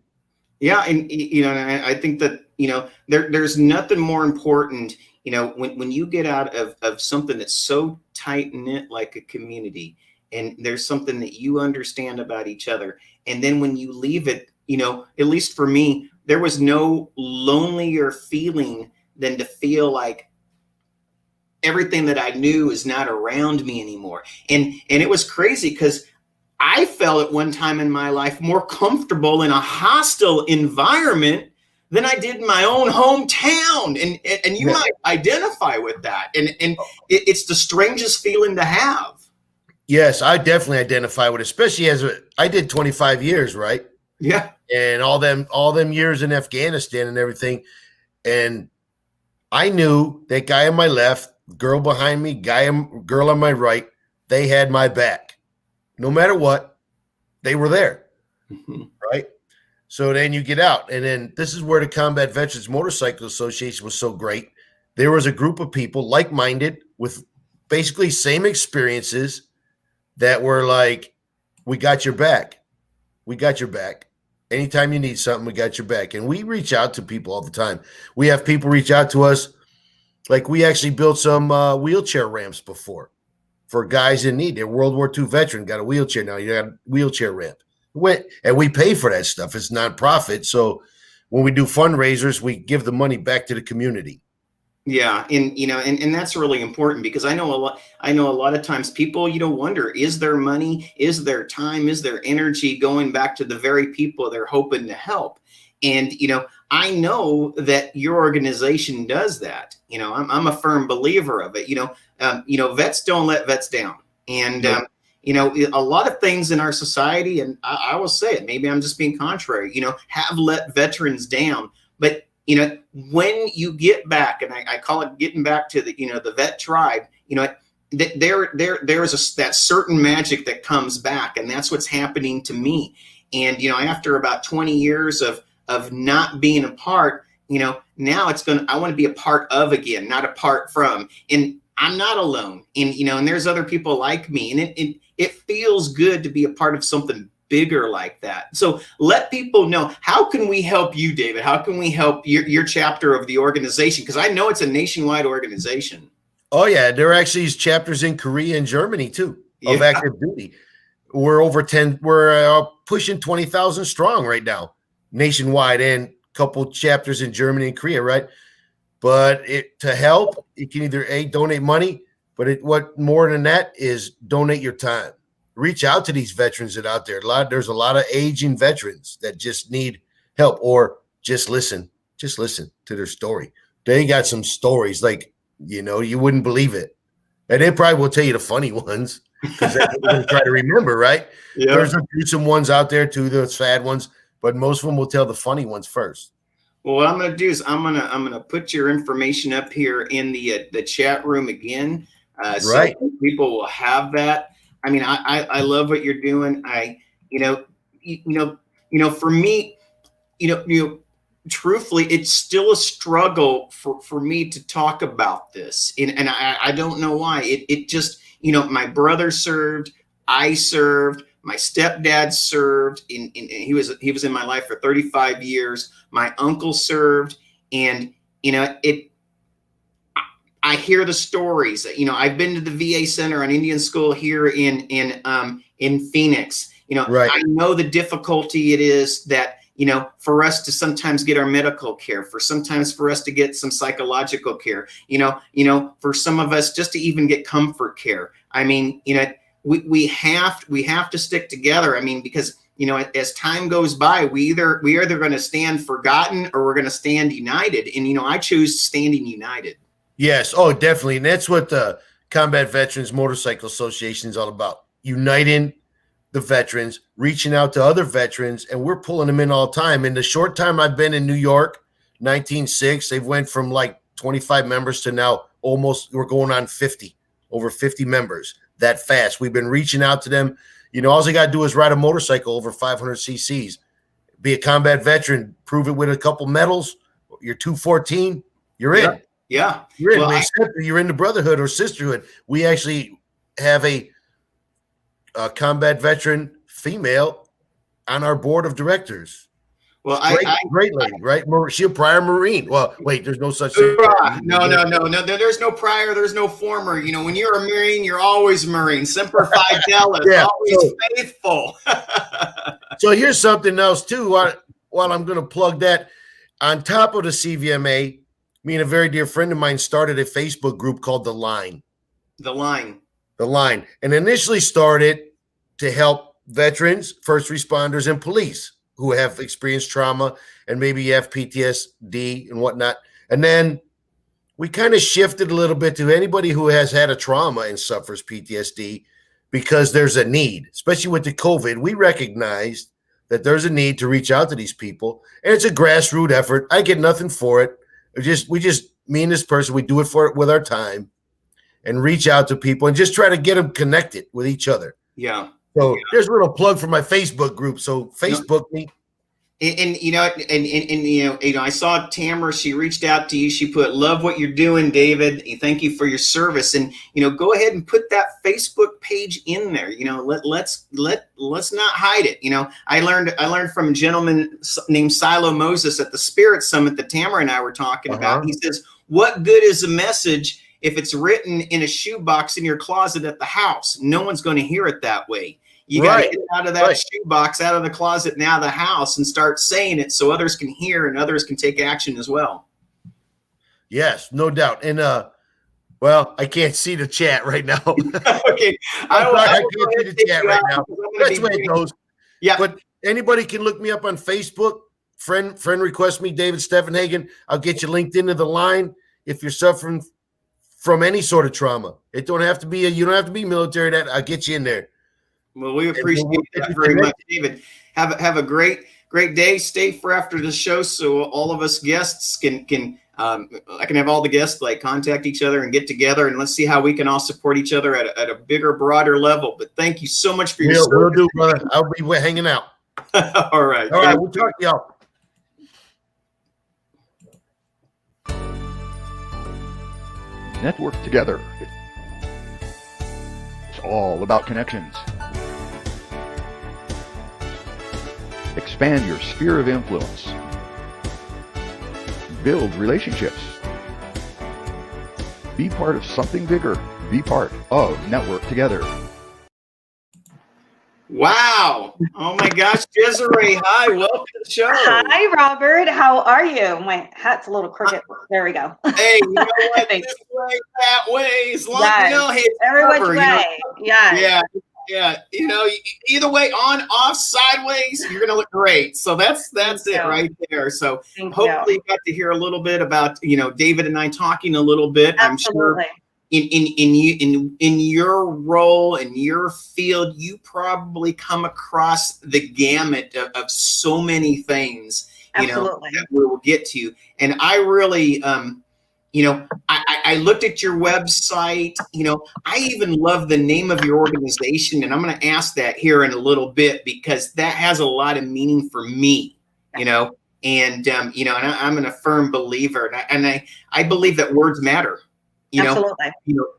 Yeah, and you know, and I think that, you know, there's nothing more important, you know, when you get out of something that's so tight knit like a community, and there's something that you understand about each other, and then when you leave it, you know, at least for me, there was no lonelier feeling than to feel like everything that I knew is not around me anymore. And it was crazy because I felt at one time in my life more comfortable in a hostile environment than I did in my own hometown. And you might identify with that. And it's the strangest feeling to have. Yes, I definitely identify with it, especially I did 25 years, right? Yeah. And all them years in Afghanistan and everything. And I knew that guy on my left, girl behind me, girl on my right, they had my back. No matter what, they were there, right? So then you get out. And then this is where the Combat Veterans Motorcycle Association was so great. There was a group of people like-minded with basically same experiences that were like, we got your back. We got your back. Anytime you need something, we got your back. And we reach out to people all the time. We have people reach out to us. Like we actually built some wheelchair ramps before for guys in need. A World War II veteran got a wheelchair now. You got a wheelchair ramp. And we pay for that stuff. It's nonprofit. So when we do fundraisers, we give the money back to the community. Yeah, and you know, and that's really important because I know a lot of times people, you know, wonder, is there money, is there time, is there energy going back to the very people they're hoping to help? And you know, I know that your organization does that. You know, I'm a firm believer of it. You know, vets don't let vets down. And you know, a lot of things in our society, and I will say it, maybe I'm just being contrary, you know, have let veterans down. But you know, when you get back, and I call it getting back to the, you know, the vet tribe, you know, there's that certain magic that comes back, and that's what's happening to me. And you know, after about 20 years of not being a part, you know, now I want to be a part of again, not apart from. And I'm not alone. And you know, and there's other people like me, and it feels good to be a part of something bigger like that. So let people know, how can we help you, David? How can we help your chapter of the organization? Because I know it's a nationwide organization. Oh yeah, there are actually chapters in Korea and Germany too of active duty. We're pushing 20,000 strong right now, nationwide, and a couple chapters in Germany and Korea, right? But to help, you can either donate money, but what more than that is donate your time. Reach out to these veterans that are out there. There's a lot of aging veterans that just need help, or just listen to their story. They got some stories like, you know, you wouldn't believe it. And they probably will tell you the funny ones because they're going to try to remember, right? Yeah. There's some ones out there too, the sad ones, but most of them will tell the funny ones first. Well, what I'm going to do is I'm going to put your information up here in the chat room again. So people will have that. I mean, I love what you're doing. For me, truthfully, it's still a struggle for me to talk about this. And I don't know why. It just, you know, my brother served, I served, my stepdad served, and he was in my life for 35 years. My uncle served, and I hear the stories. I've been to the VA Center on Indian School here in Phoenix. Right. I know the difficulty it is that, for us to sometimes get our medical care, sometimes for us to get some psychological care, for some of us just to even get comfort care. I mean, we have to stick together. I mean, because, as time goes by, we're either going to stand forgotten or we're going to stand united. And, I choose standing united. Yes. Oh, definitely. And that's what the Combat Veterans Motorcycle Association is all about. Uniting the veterans, reaching out to other veterans, and we're pulling them in all the time. In the short time I've been in New York, 19.6, they've went from like 25 members to now we're going on 50, over 50 members that fast. We've been reaching out to them. All they got to do is ride a motorcycle over 500 cc's, be a combat veteran, prove it with a couple medals. You're 214, you're in. Yeah. You're in. Well, you're in the brotherhood or sisterhood. We actually have a combat veteran female on our board of directors. Well, great lady, right? She's a prior Marine. Well, wait, there's no such thing. No. There's no prior. There's no former. When you're a Marine, you're always a Marine. Semper Fidelis, always faithful. So here's something else too. While I'm going to plug that, on top of the CVMA, me and a very dear friend of mine started a Facebook group called The Line. The Line. And initially started to help veterans, first responders, and police who have experienced trauma and maybe have PTSD and whatnot. And then we kind of shifted a little bit to anybody who has had a trauma and suffers PTSD, because there's a need, especially with the COVID. We recognized that there's a need to reach out to these people, and it's a grassroots effort. I get nothing for it. Me and this person, we do it with our time and reach out to people and just try to get them connected with each other. Yeah. So there's a little plug for my Facebook group. So Facebook me. And I saw Tamara, she reached out to you. She put, love what you're doing, David. Thank you for your service. And, go ahead and put that Facebook page in there. Let's not hide it. I learned from a gentleman named Silo Moses at the Spirit Summit that Tamara and I were talking about. He says, what good is a message if it's written in a shoebox in your closet at the house? No one's going to hear it that way. You got to get out of that shoebox, out of the closet, and out of the house, and start saying it so others can hear and others can take action as well. Yes, no doubt. And well, I can't see the chat right now. Okay, I can't see the chat right now. That's the way it goes. Yeah, but anybody can look me up on Facebook. Friend request me, David Steffenhagen. I'll get you linked into The Line if you're suffering from any sort of trauma. It don't have to be you don't have to be military. That I'll get you in there. Well, we appreciate that very much, David. Have a great day. Stay for after the show, so all of us guests can I can have all the guests contact each other and get together, and let's see how we can all support each other at a bigger, broader level. But thank you so much for your service. Will do, brother. I'll be hanging out. All right. We'll talk to y'all. Network together. It's all about connections. Expand your sphere of influence. Build relationships. Be part of something bigger. Be part of Network Together. Wow. Oh my gosh, Desiree. Hi, welcome to the show. Hi, Robert. How are you? My hat's a little crooked. There we go. Hey, you know what? This way, that way. As long as hey, every which way. Yeah. Either way, on, off, sideways, you're gonna look great. So that's it right there. So hopefully you got to hear a little bit about David and I talking a little bit. Absolutely. I'm sure in your role, in your field, you probably come across the gamut of so many things, that we will get to. And I really, I looked at your website, I even love the name of your organization, and I'm going to ask that here in a little bit, because that has a lot of meaning for me, and I'm a firm believer, and I believe that words matter. Absolutely.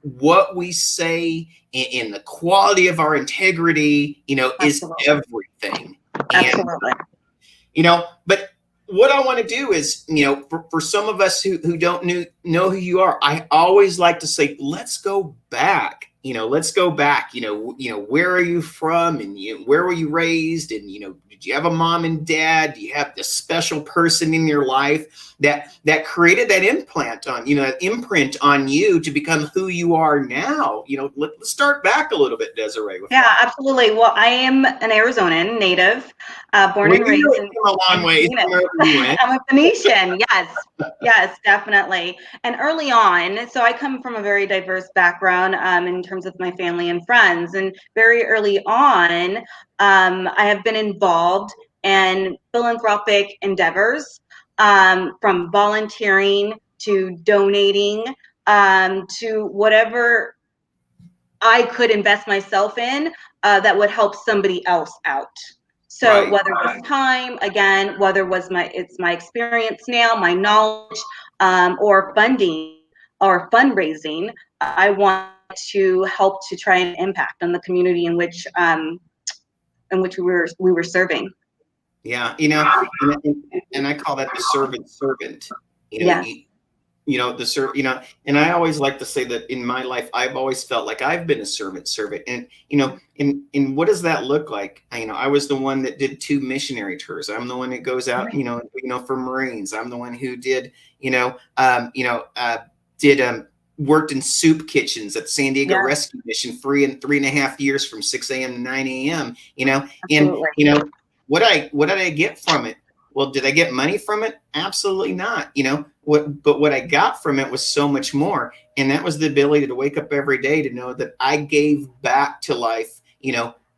What we say and the quality of our integrity, is everything. Absolutely. But what I want to do is, for some of us who don't know who you are, I always like to say, let's go back. Let's go back. Where are you from, and where were you raised, and did you have a mom and dad? Do you have this special person in your life that created that imprint on you to become who you are now? Let's start back a little bit, Desiree. Yeah, absolutely. Well, I am an Arizonan native, born and raised in a long way. I'm a Phoenician. Yes, definitely. And early on, so I come from a very diverse background in terms of my family and friends. And very early on, I have been involved in philanthropic endeavors, from volunteering to donating, to whatever I could invest myself in that would help somebody else out. So right, whether it was time, again, whether it was my experience now, my knowledge, or funding or fundraising, I want to help to try and impact on the community in which we were serving. Yeah, and I call that the servant. Yes. And I always like to say that in my life, I've always felt like I've been a servant, and and what does that look like? I was the one that did 2 missionary tours. I'm the one that goes out, for Marines. I'm the one who did, worked in soup kitchens at San Diego Rescue Mission 3.5 years from 6 a.m. to 9 a.m. And what did I get from it? Well, did I get money from it? Absolutely not. But what I got from it was so much more. And that was the ability to wake up every day to know that I gave back to life.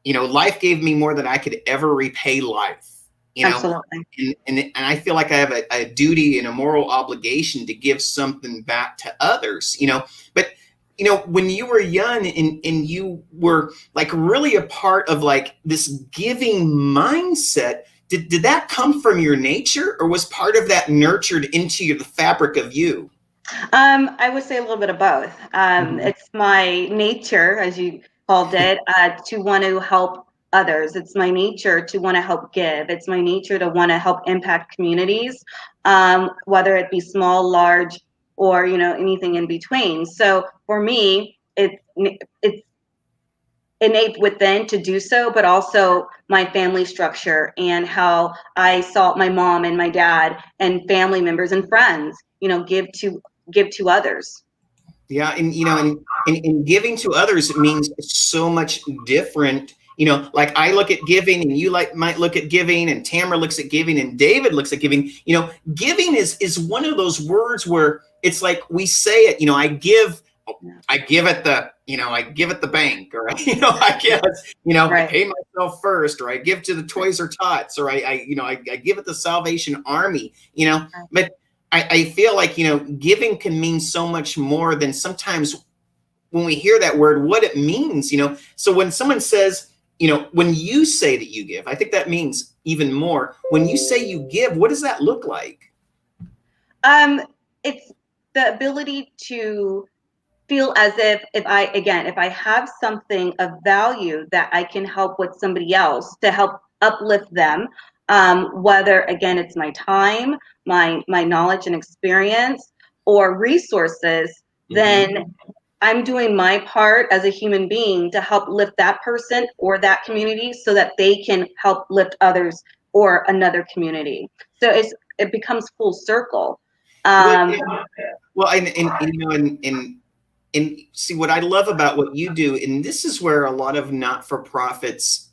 Life gave me more than I could ever repay life. Absolutely. And I feel like I have a duty and a moral obligation to give something back to others, but when you were young and you were like really a part of like this giving mindset, did that come from your nature, or was part of that nurtured into the fabric of you? I would say a little bit of both. It's my nature, as you called it, to want to help others. It's my nature to want to help give. It's my nature to want to help impact communities, whether it be small, large, or anything in between. So for me, it's innate within to do so, but also my family structure and how I saw my mom and my dad and family members and friends, give to others. Yeah, and giving to others means so much different. Like I look at giving, and you might look at giving, and Tamara looks at giving, and David looks at giving. Giving is one of those words where it's like we say it. I give at the bank, or I give, I pay myself first, or I give to the Toys or Tots, or I give at the Salvation Army. But I feel like giving can mean so much more than sometimes when we hear that word, what it means. So when someone says, when you say that you give, I think that means even more. When you say you give, what does that look like? It's the ability to feel as if I have something of value that I can help with somebody else to help uplift them, whether again it's my time, my knowledge and experience, or resources, then I'm doing my part as a human being to help lift that person or that community so that they can help lift others or another community. So it becomes full circle. And see, what I love about what you do, and this is where a lot of not-for-profits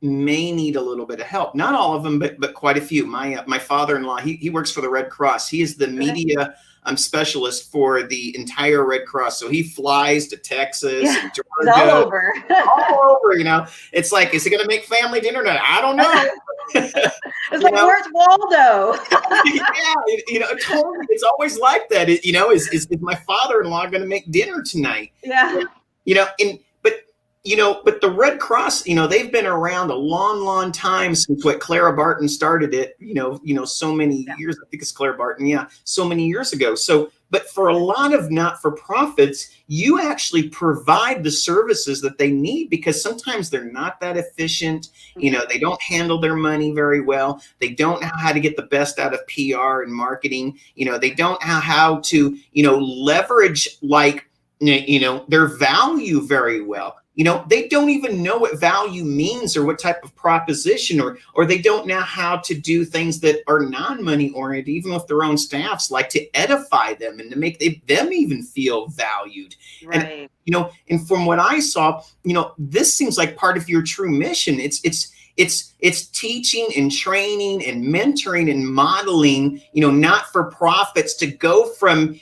may need a little bit of help. Not all of them, but quite a few. My father-in-law, he works for the Red Cross. He is the media specialist for the entire Red Cross. So he flies to Texas and Georgia. All over. All over, It's like, is he going to make family dinner tonight? I don't know. It's like, where's Waldo? Yeah, totally. It's always like that. Is my father-in-law going to make dinner tonight? Yeah. But the Red Cross, they've been around a long, long time since Clara Barton started it, so many years. I think it's Clara Barton. Yeah. So many years ago. So but for a lot of not-for-profits, you actually provide the services that they need, because sometimes they're not that efficient. They don't handle their money very well. They don't know how to get the best out of PR and marketing. They don't know how to, leverage their value very well. They don't even know what value means or what type of proposition, or they don't know how to do things that are non-money oriented, even with their own staffs, like to edify them and to make them even feel valued. Right. And from what I saw, this seems like part of your true mission. It's teaching and training and mentoring and modeling, not-for-profits to go from,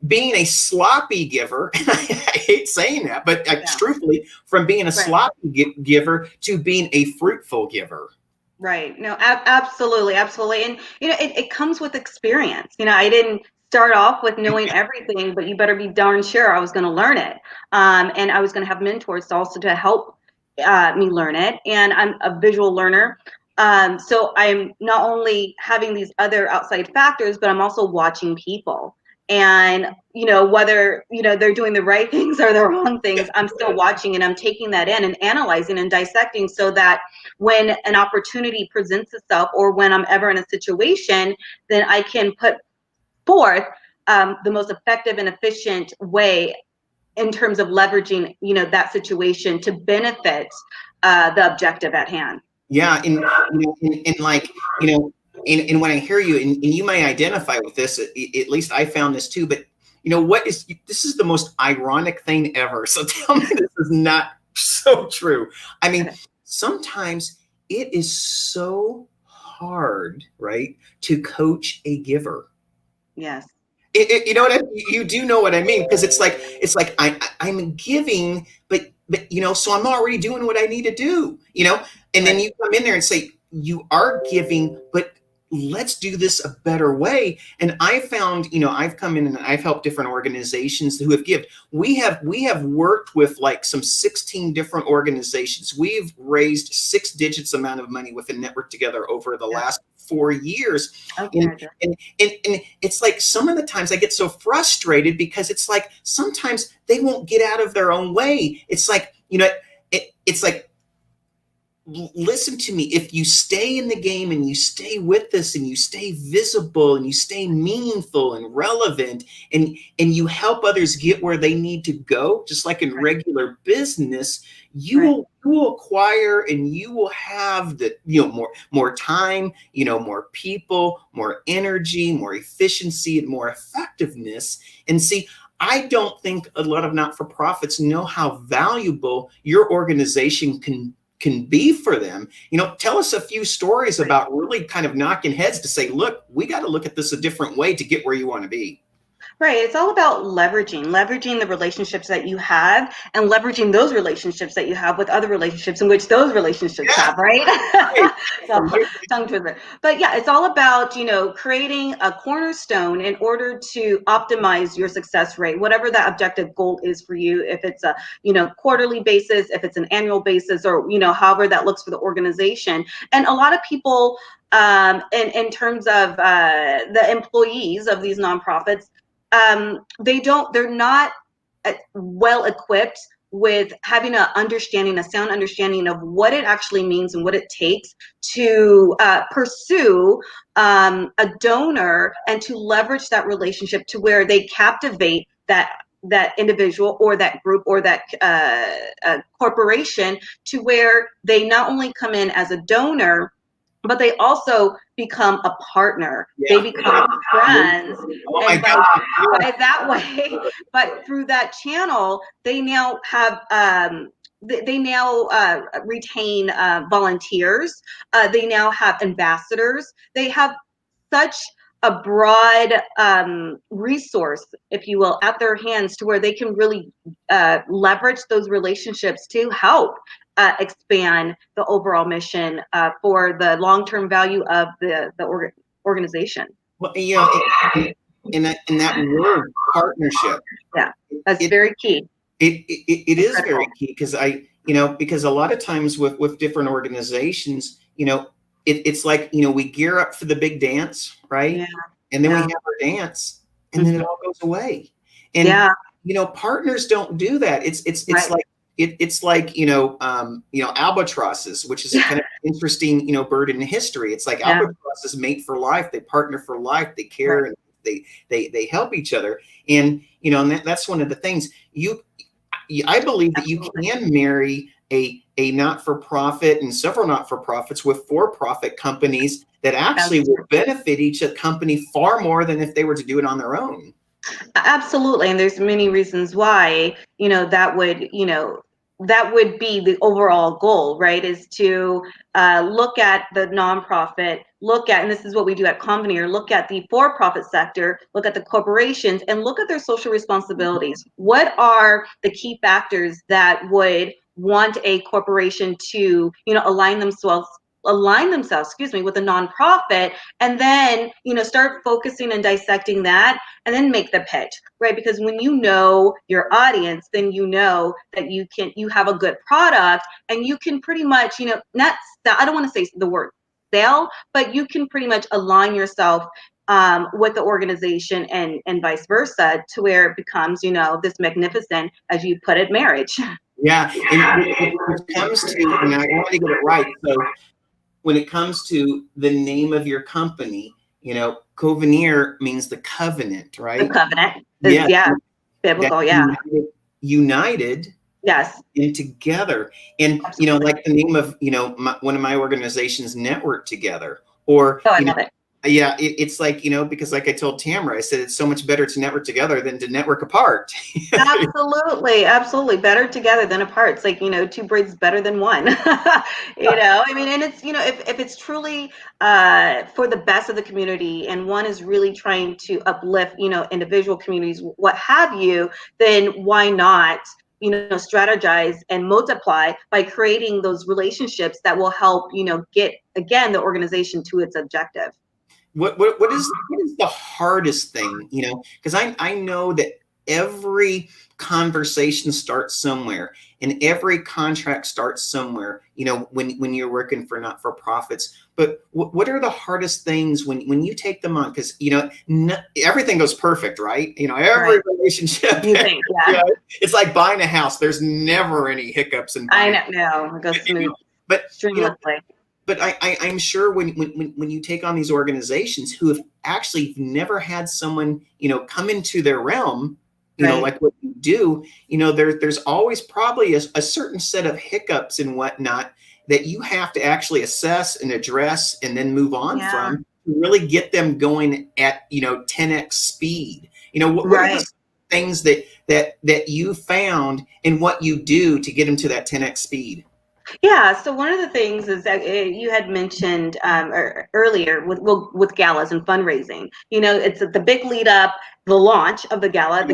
being a sloppy giver. I hate saying that, but truthfully, from being a sloppy giver to being a fruitful giver. Right. No, absolutely. Absolutely. And, it comes with experience. I didn't start off with knowing everything, but you better be darn sure I was going to learn it. And I was going to have mentors also to help me learn it. And I'm a visual learner. So I'm not only having these other outside factors, but I'm also watching people. And, whether, they're doing the right things or the wrong things, I'm still watching, and I'm taking that in and analyzing and dissecting, so that when an opportunity presents itself, or when I'm ever in a situation, then I can put forth the most effective and efficient way in terms of leveraging, that situation to benefit the objective at hand. Yeah. And when I hear you, and you may identify with this, at least I found this too, but this is the most ironic thing ever. So tell me this is not so true. I mean, sometimes it is so hard, right, to coach a giver. Yes. You do know what I mean, because it's like I'm giving, but so I'm already doing what I need to do, and then you come in there and say, you are giving, but let's do this a better way. And I found, I've come in and I've helped different organizations who have given. We have worked with like some 16 different organizations. We've raised 6 digits amount of money with a network together over the last 4 years. Okay. And it's like, some of the times I get so frustrated, because it's like, sometimes they won't get out of their own way. It's like, it's like, listen to me. If you stay in the game and you stay with us and you stay visible and you stay meaningful and relevant, and you help others get where they need to go, just like in regular business, you will acquire, and you will have the, more time, more people, more energy, more efficiency, and more effectiveness. And see, I don't think a lot of not-for-profits know how valuable your organization can be for them. Tell us a few stories about really kind of knocking heads to say, look, we got to look at this a different way to get where you want to be. Right. It's all about leveraging the relationships that you have, and leveraging those relationships that you have with other relationships in which those relationships have, right? So, tongue twister. But yeah, it's all about, creating a cornerstone in order to optimize your success rate, whatever that objective goal is for you. If it's a, quarterly basis, if it's an annual basis, or, however that looks for the organization. And a lot of people, in terms of the employees of these nonprofits, they're not well equipped with having a sound understanding of what it actually means and what it takes to pursue a donor, and to leverage that relationship to where they captivate that individual or that group or that corporation, to where they not only come in as a donor, but they also become a partner. Yeah. They become friends. Oh and my by that way, but through that channel, they now have retain volunteers. They now have ambassadors. They have such a broad resource, if you will, at their hands, to where they can really leverage those relationships to help expand the overall mission for the long-term value of the organization. Well, in that word, partnership. Yeah, that's very key. It is very key, because because a lot of times with different organizations, it's like, we gear up for the big dance, right? Yeah. And then we have our dance, and then it all goes away. And partners don't do that. It's like it's like albatrosses, which is a kind of interesting bird in history. It's like albatrosses mate for life. They partner for life. They care and they help each other. And and that's one of the things I believe that you can marry a not-for-profit and several not-for-profits with for-profit companies that actually will benefit each company far more than if they were to do it on their own. Absolutely. And there's many reasons why, that would be the overall goal, right? Is to look at the nonprofit, and this is what we do at Conveneer, look at the for-profit sector, look at the corporations, and look at their social responsibilities. What are the key factors that would want a corporation to, align themselves, with a nonprofit, and then, start focusing and dissecting that, and then make the pitch, right? Because when you know your audience, then you know that you have a good product, and you can pretty much, not, I don't want to say the word sell, but you can pretty much align yourself with the organization and vice versa, to where it becomes, this magnificent, as you put it, marriage. Yeah, and when it comes to, and I want to get it right, so when it comes to the name of your company, Conveneer means the covenant, right? The covenant is, biblical, united, yes, and together. And, like the name of, one of my organizations, Network Together, or, I love it. Yeah, it's like, because like I told Tamara, I said, it's so much better to network together than to network apart. Absolutely. Better together than apart. It's like, two birds better than one. I mean, and it's, if it's truly for the best of the community, and one is really trying to uplift, individual communities, what have you, then why not strategize and multiply by creating those relationships that will help, get, again, the organization to its objective. What is the hardest thing, because I know that every conversation starts somewhere, and every contract starts somewhere, when you're working for not-for-profits. But what are the hardest things when you take them on? Because everything goes perfect, right? Every relationship, it's like buying a house. There's never any hiccups in buying. I know, it goes smooth, but streamlessly. But I'm sure when you take on these organizations who have actually never had someone, come into their realm, like what you do, there's always probably a certain set of hiccups and whatnot that you have to actually assess and address and then move on from to really get them going at, 10x speed. What are the things that you found and what you do to get them to that 10x speed? Yeah, so one of the things is that you had mentioned earlier with galas and fundraising. It's the big lead up, the launch of the gala,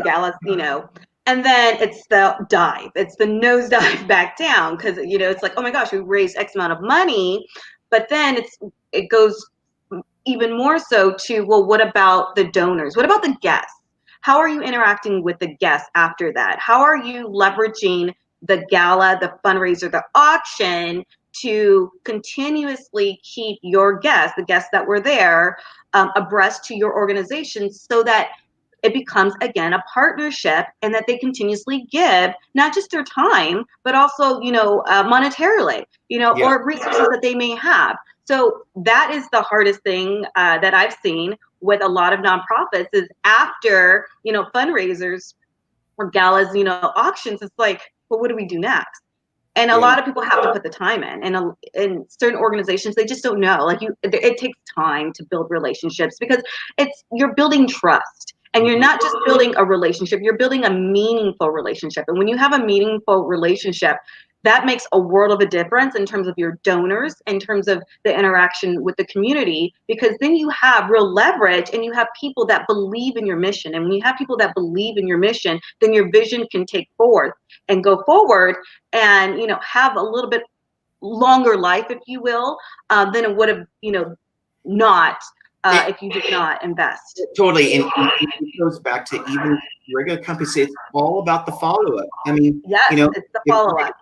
and then it's the dive. It's the nosedive back down, because it's like, oh my gosh, we raised X amount of money, but then it goes even more so to, well, what about the donors? What about the guests? How are you interacting with the guests after that? How are you leveraging the gala, the fundraiser, the auction to continuously keep your guests, the guests that were there, abreast to your organization, so that it becomes, again, a partnership, and that they continuously give not just their time, but also, monetarily, or resources that they may have. So that is the hardest thing that I've seen with a lot of nonprofits, is after, fundraisers or galas, auctions, it's like, well, what do we do next? And a lot of people have to put the time in, and in certain organizations, they just don't know. Like it takes time to build relationships, because you're building trust, and you're not just building a relationship, you're building a meaningful relationship. And when you have a meaningful relationship, that makes a world of a difference in terms of your donors, in terms of the interaction with the community, because then you have real leverage, and you have people that believe in your mission. And when you have people that believe in your mission, then your vision can take forth and go forward, and have a little bit longer life, if you will, than it would have not if you did not invest. Totally. And it goes back to even regular companies say it's all about the follow-up. I mean, it's the follow-up.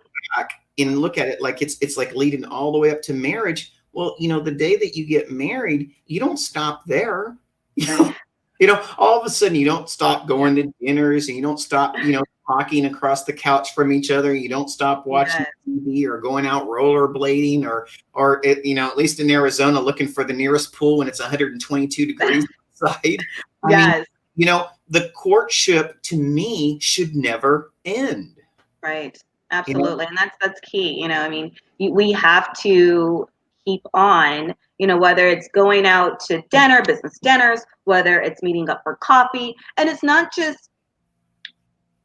And look at it like it's like leading all the way up to marriage. Well, the day that you get married, you don't stop there. You know, all of a sudden you don't stop going to dinners and you don't stop, talking across the couch from each other. You don't stop watching Yes. TV or going out rollerblading or at least in Arizona, looking for the nearest pool when it's 122 degrees outside. I mean, Yes. The courtship to me should never end. Right. Absolutely. And that's key. I mean, we have to keep on, whether it's going out to dinner, business dinners, whether it's meeting up for coffee. And it's not just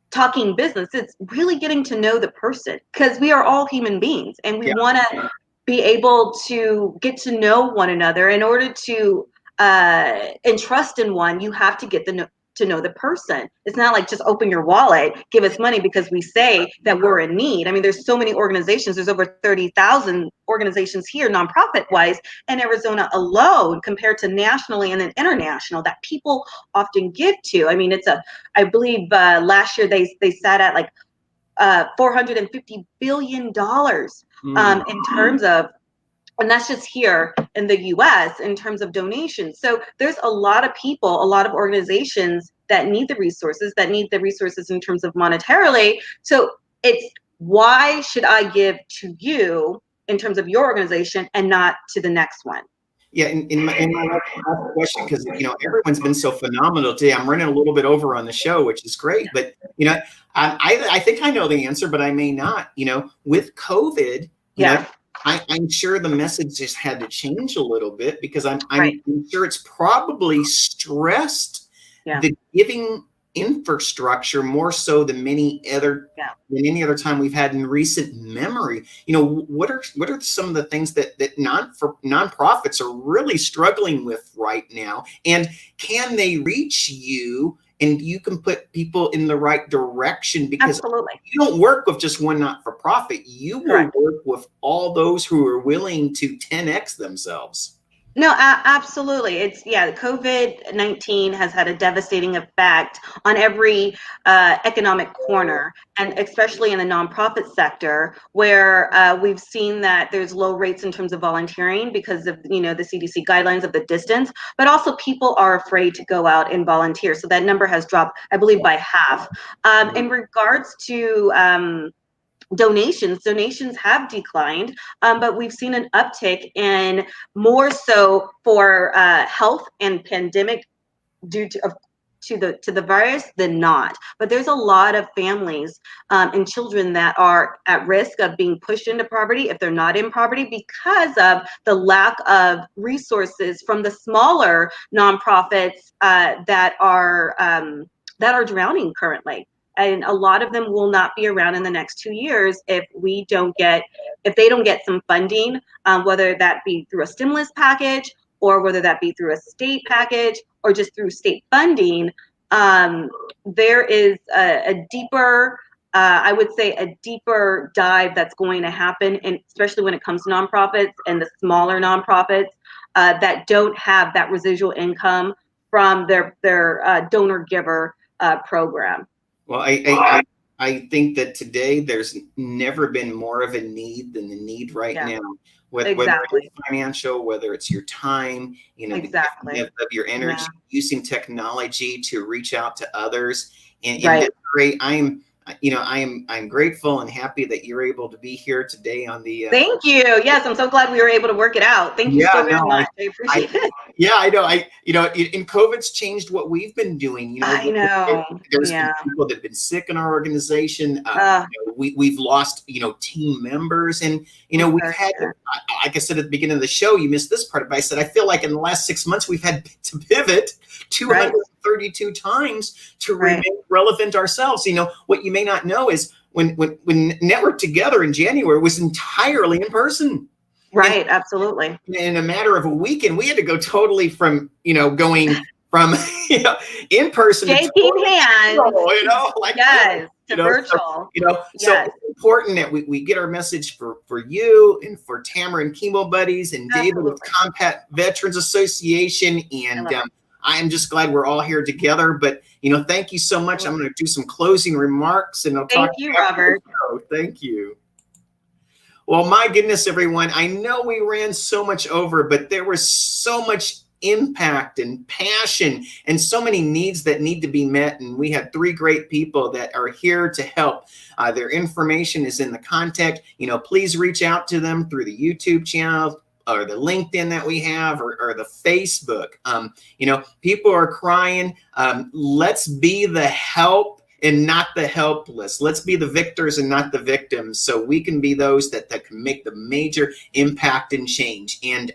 talking business, it's really getting to know the person, because we are all human beings and we Yeah. want to be able to get to know one another. In order to entrust in one, you have to get to know the person. It's not like just open your wallet, give us money because we say that we're in need. I mean, there's so many organizations. There's over 30,000 organizations here, nonprofit wise, in Arizona alone, compared to nationally and then international, that people often give to. I mean, I believe last year they sat at like $450 billion in terms of, and that's just here in the US in terms of donations. So there's a lot of people, a lot of organizations that need the resources in terms of monetarily. So it's, why should I give to you in terms of your organization and not to the next one? Yeah, in my last question, because everyone's been so phenomenal today. I'm running a little bit over on the show, which is great. But I think I know the answer, but I may not. With COVID, I'm sure the message just had to change a little bit, because I'm sure it's probably stressed the giving infrastructure more so than any other time we've had in recent memory. What are some of the things that nonprofits are really struggling with right now, and can they reach you and you can put people in the right direction? Because Absolutely. You don't work with just one not-for-profit. You will work with all those who are willing to 10x themselves. No, absolutely. It's COVID-19 has had a devastating effect on every economic corner, and especially in the nonprofit sector, where we've seen that there's low rates in terms of volunteering because of the CDC guidelines of the distance, but also people are afraid to go out and volunteer. So that number has dropped, I believe, by half. In regards to donations have declined, but we've seen an uptick in more so for health and pandemic due to the virus than not. But there's a lot of families and children that are at risk of being pushed into poverty if they're not in poverty, because of the lack of resources from the smaller nonprofits that are drowning currently. And a lot of them will not be around in the next 2 years if they don't get some funding, whether that be through a stimulus package or whether that be through a state package or just through state funding. There is a deeper, I would say, a deeper dive that's going to happen, and especially when it comes to nonprofits and the smaller nonprofits that don't have that residual income from their donor giver program. Well, I think that today there's never been more of a need than the need right now. Whether it's financial, whether it's your time, of your energy, using technology to reach out to others. And that's great. I'm grateful and happy that you're able to be here today on the. Thank you. Yes, I'm so glad we were able to work it out. Thank you so very much. I appreciate it. Yeah, I know. And COVID's changed what we've been doing. I know. There's been people that have been sick in our organization. We've lost, team members, and we've had, like I said at the beginning of the show, you missed this part, but I said I feel like in the last 6 months we've had to pivot 232 times to remain relevant ourselves. What you may not know is when Network Together in January was entirely in person. Right, absolutely. In a matter of a weekend, we had to go totally from, going from, in person shaking hands, to virtual. So it's important that we get our message for you and for Tamara and Chemo Buddies and David with Combat Veterans Association. And I'm just glad we're all here together. But, thank you so much. I'm going to do some closing remarks, and I'll talk to you, Robert. Thank you. Well, my goodness, everyone, I know we ran so much over, but there was so much impact and passion and so many needs that need to be met. And we had 3 great people that are here to help. Their information is in the contact. Please reach out to them through the YouTube channel or the LinkedIn that we have, or the Facebook. People are crying. Let's be the help and not the helpless. Let's be the victors and not the victims, so we can be those that can make the major impact and change. And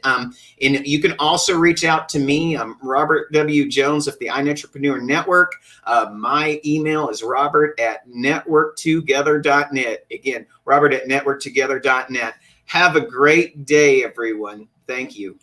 you can also reach out to me. I'm Robert W. Jones of the iNetrepreneur Network. My email is robert@networktogether.net. Again, robert@networktogether.net. Have a great day, everyone. Thank you.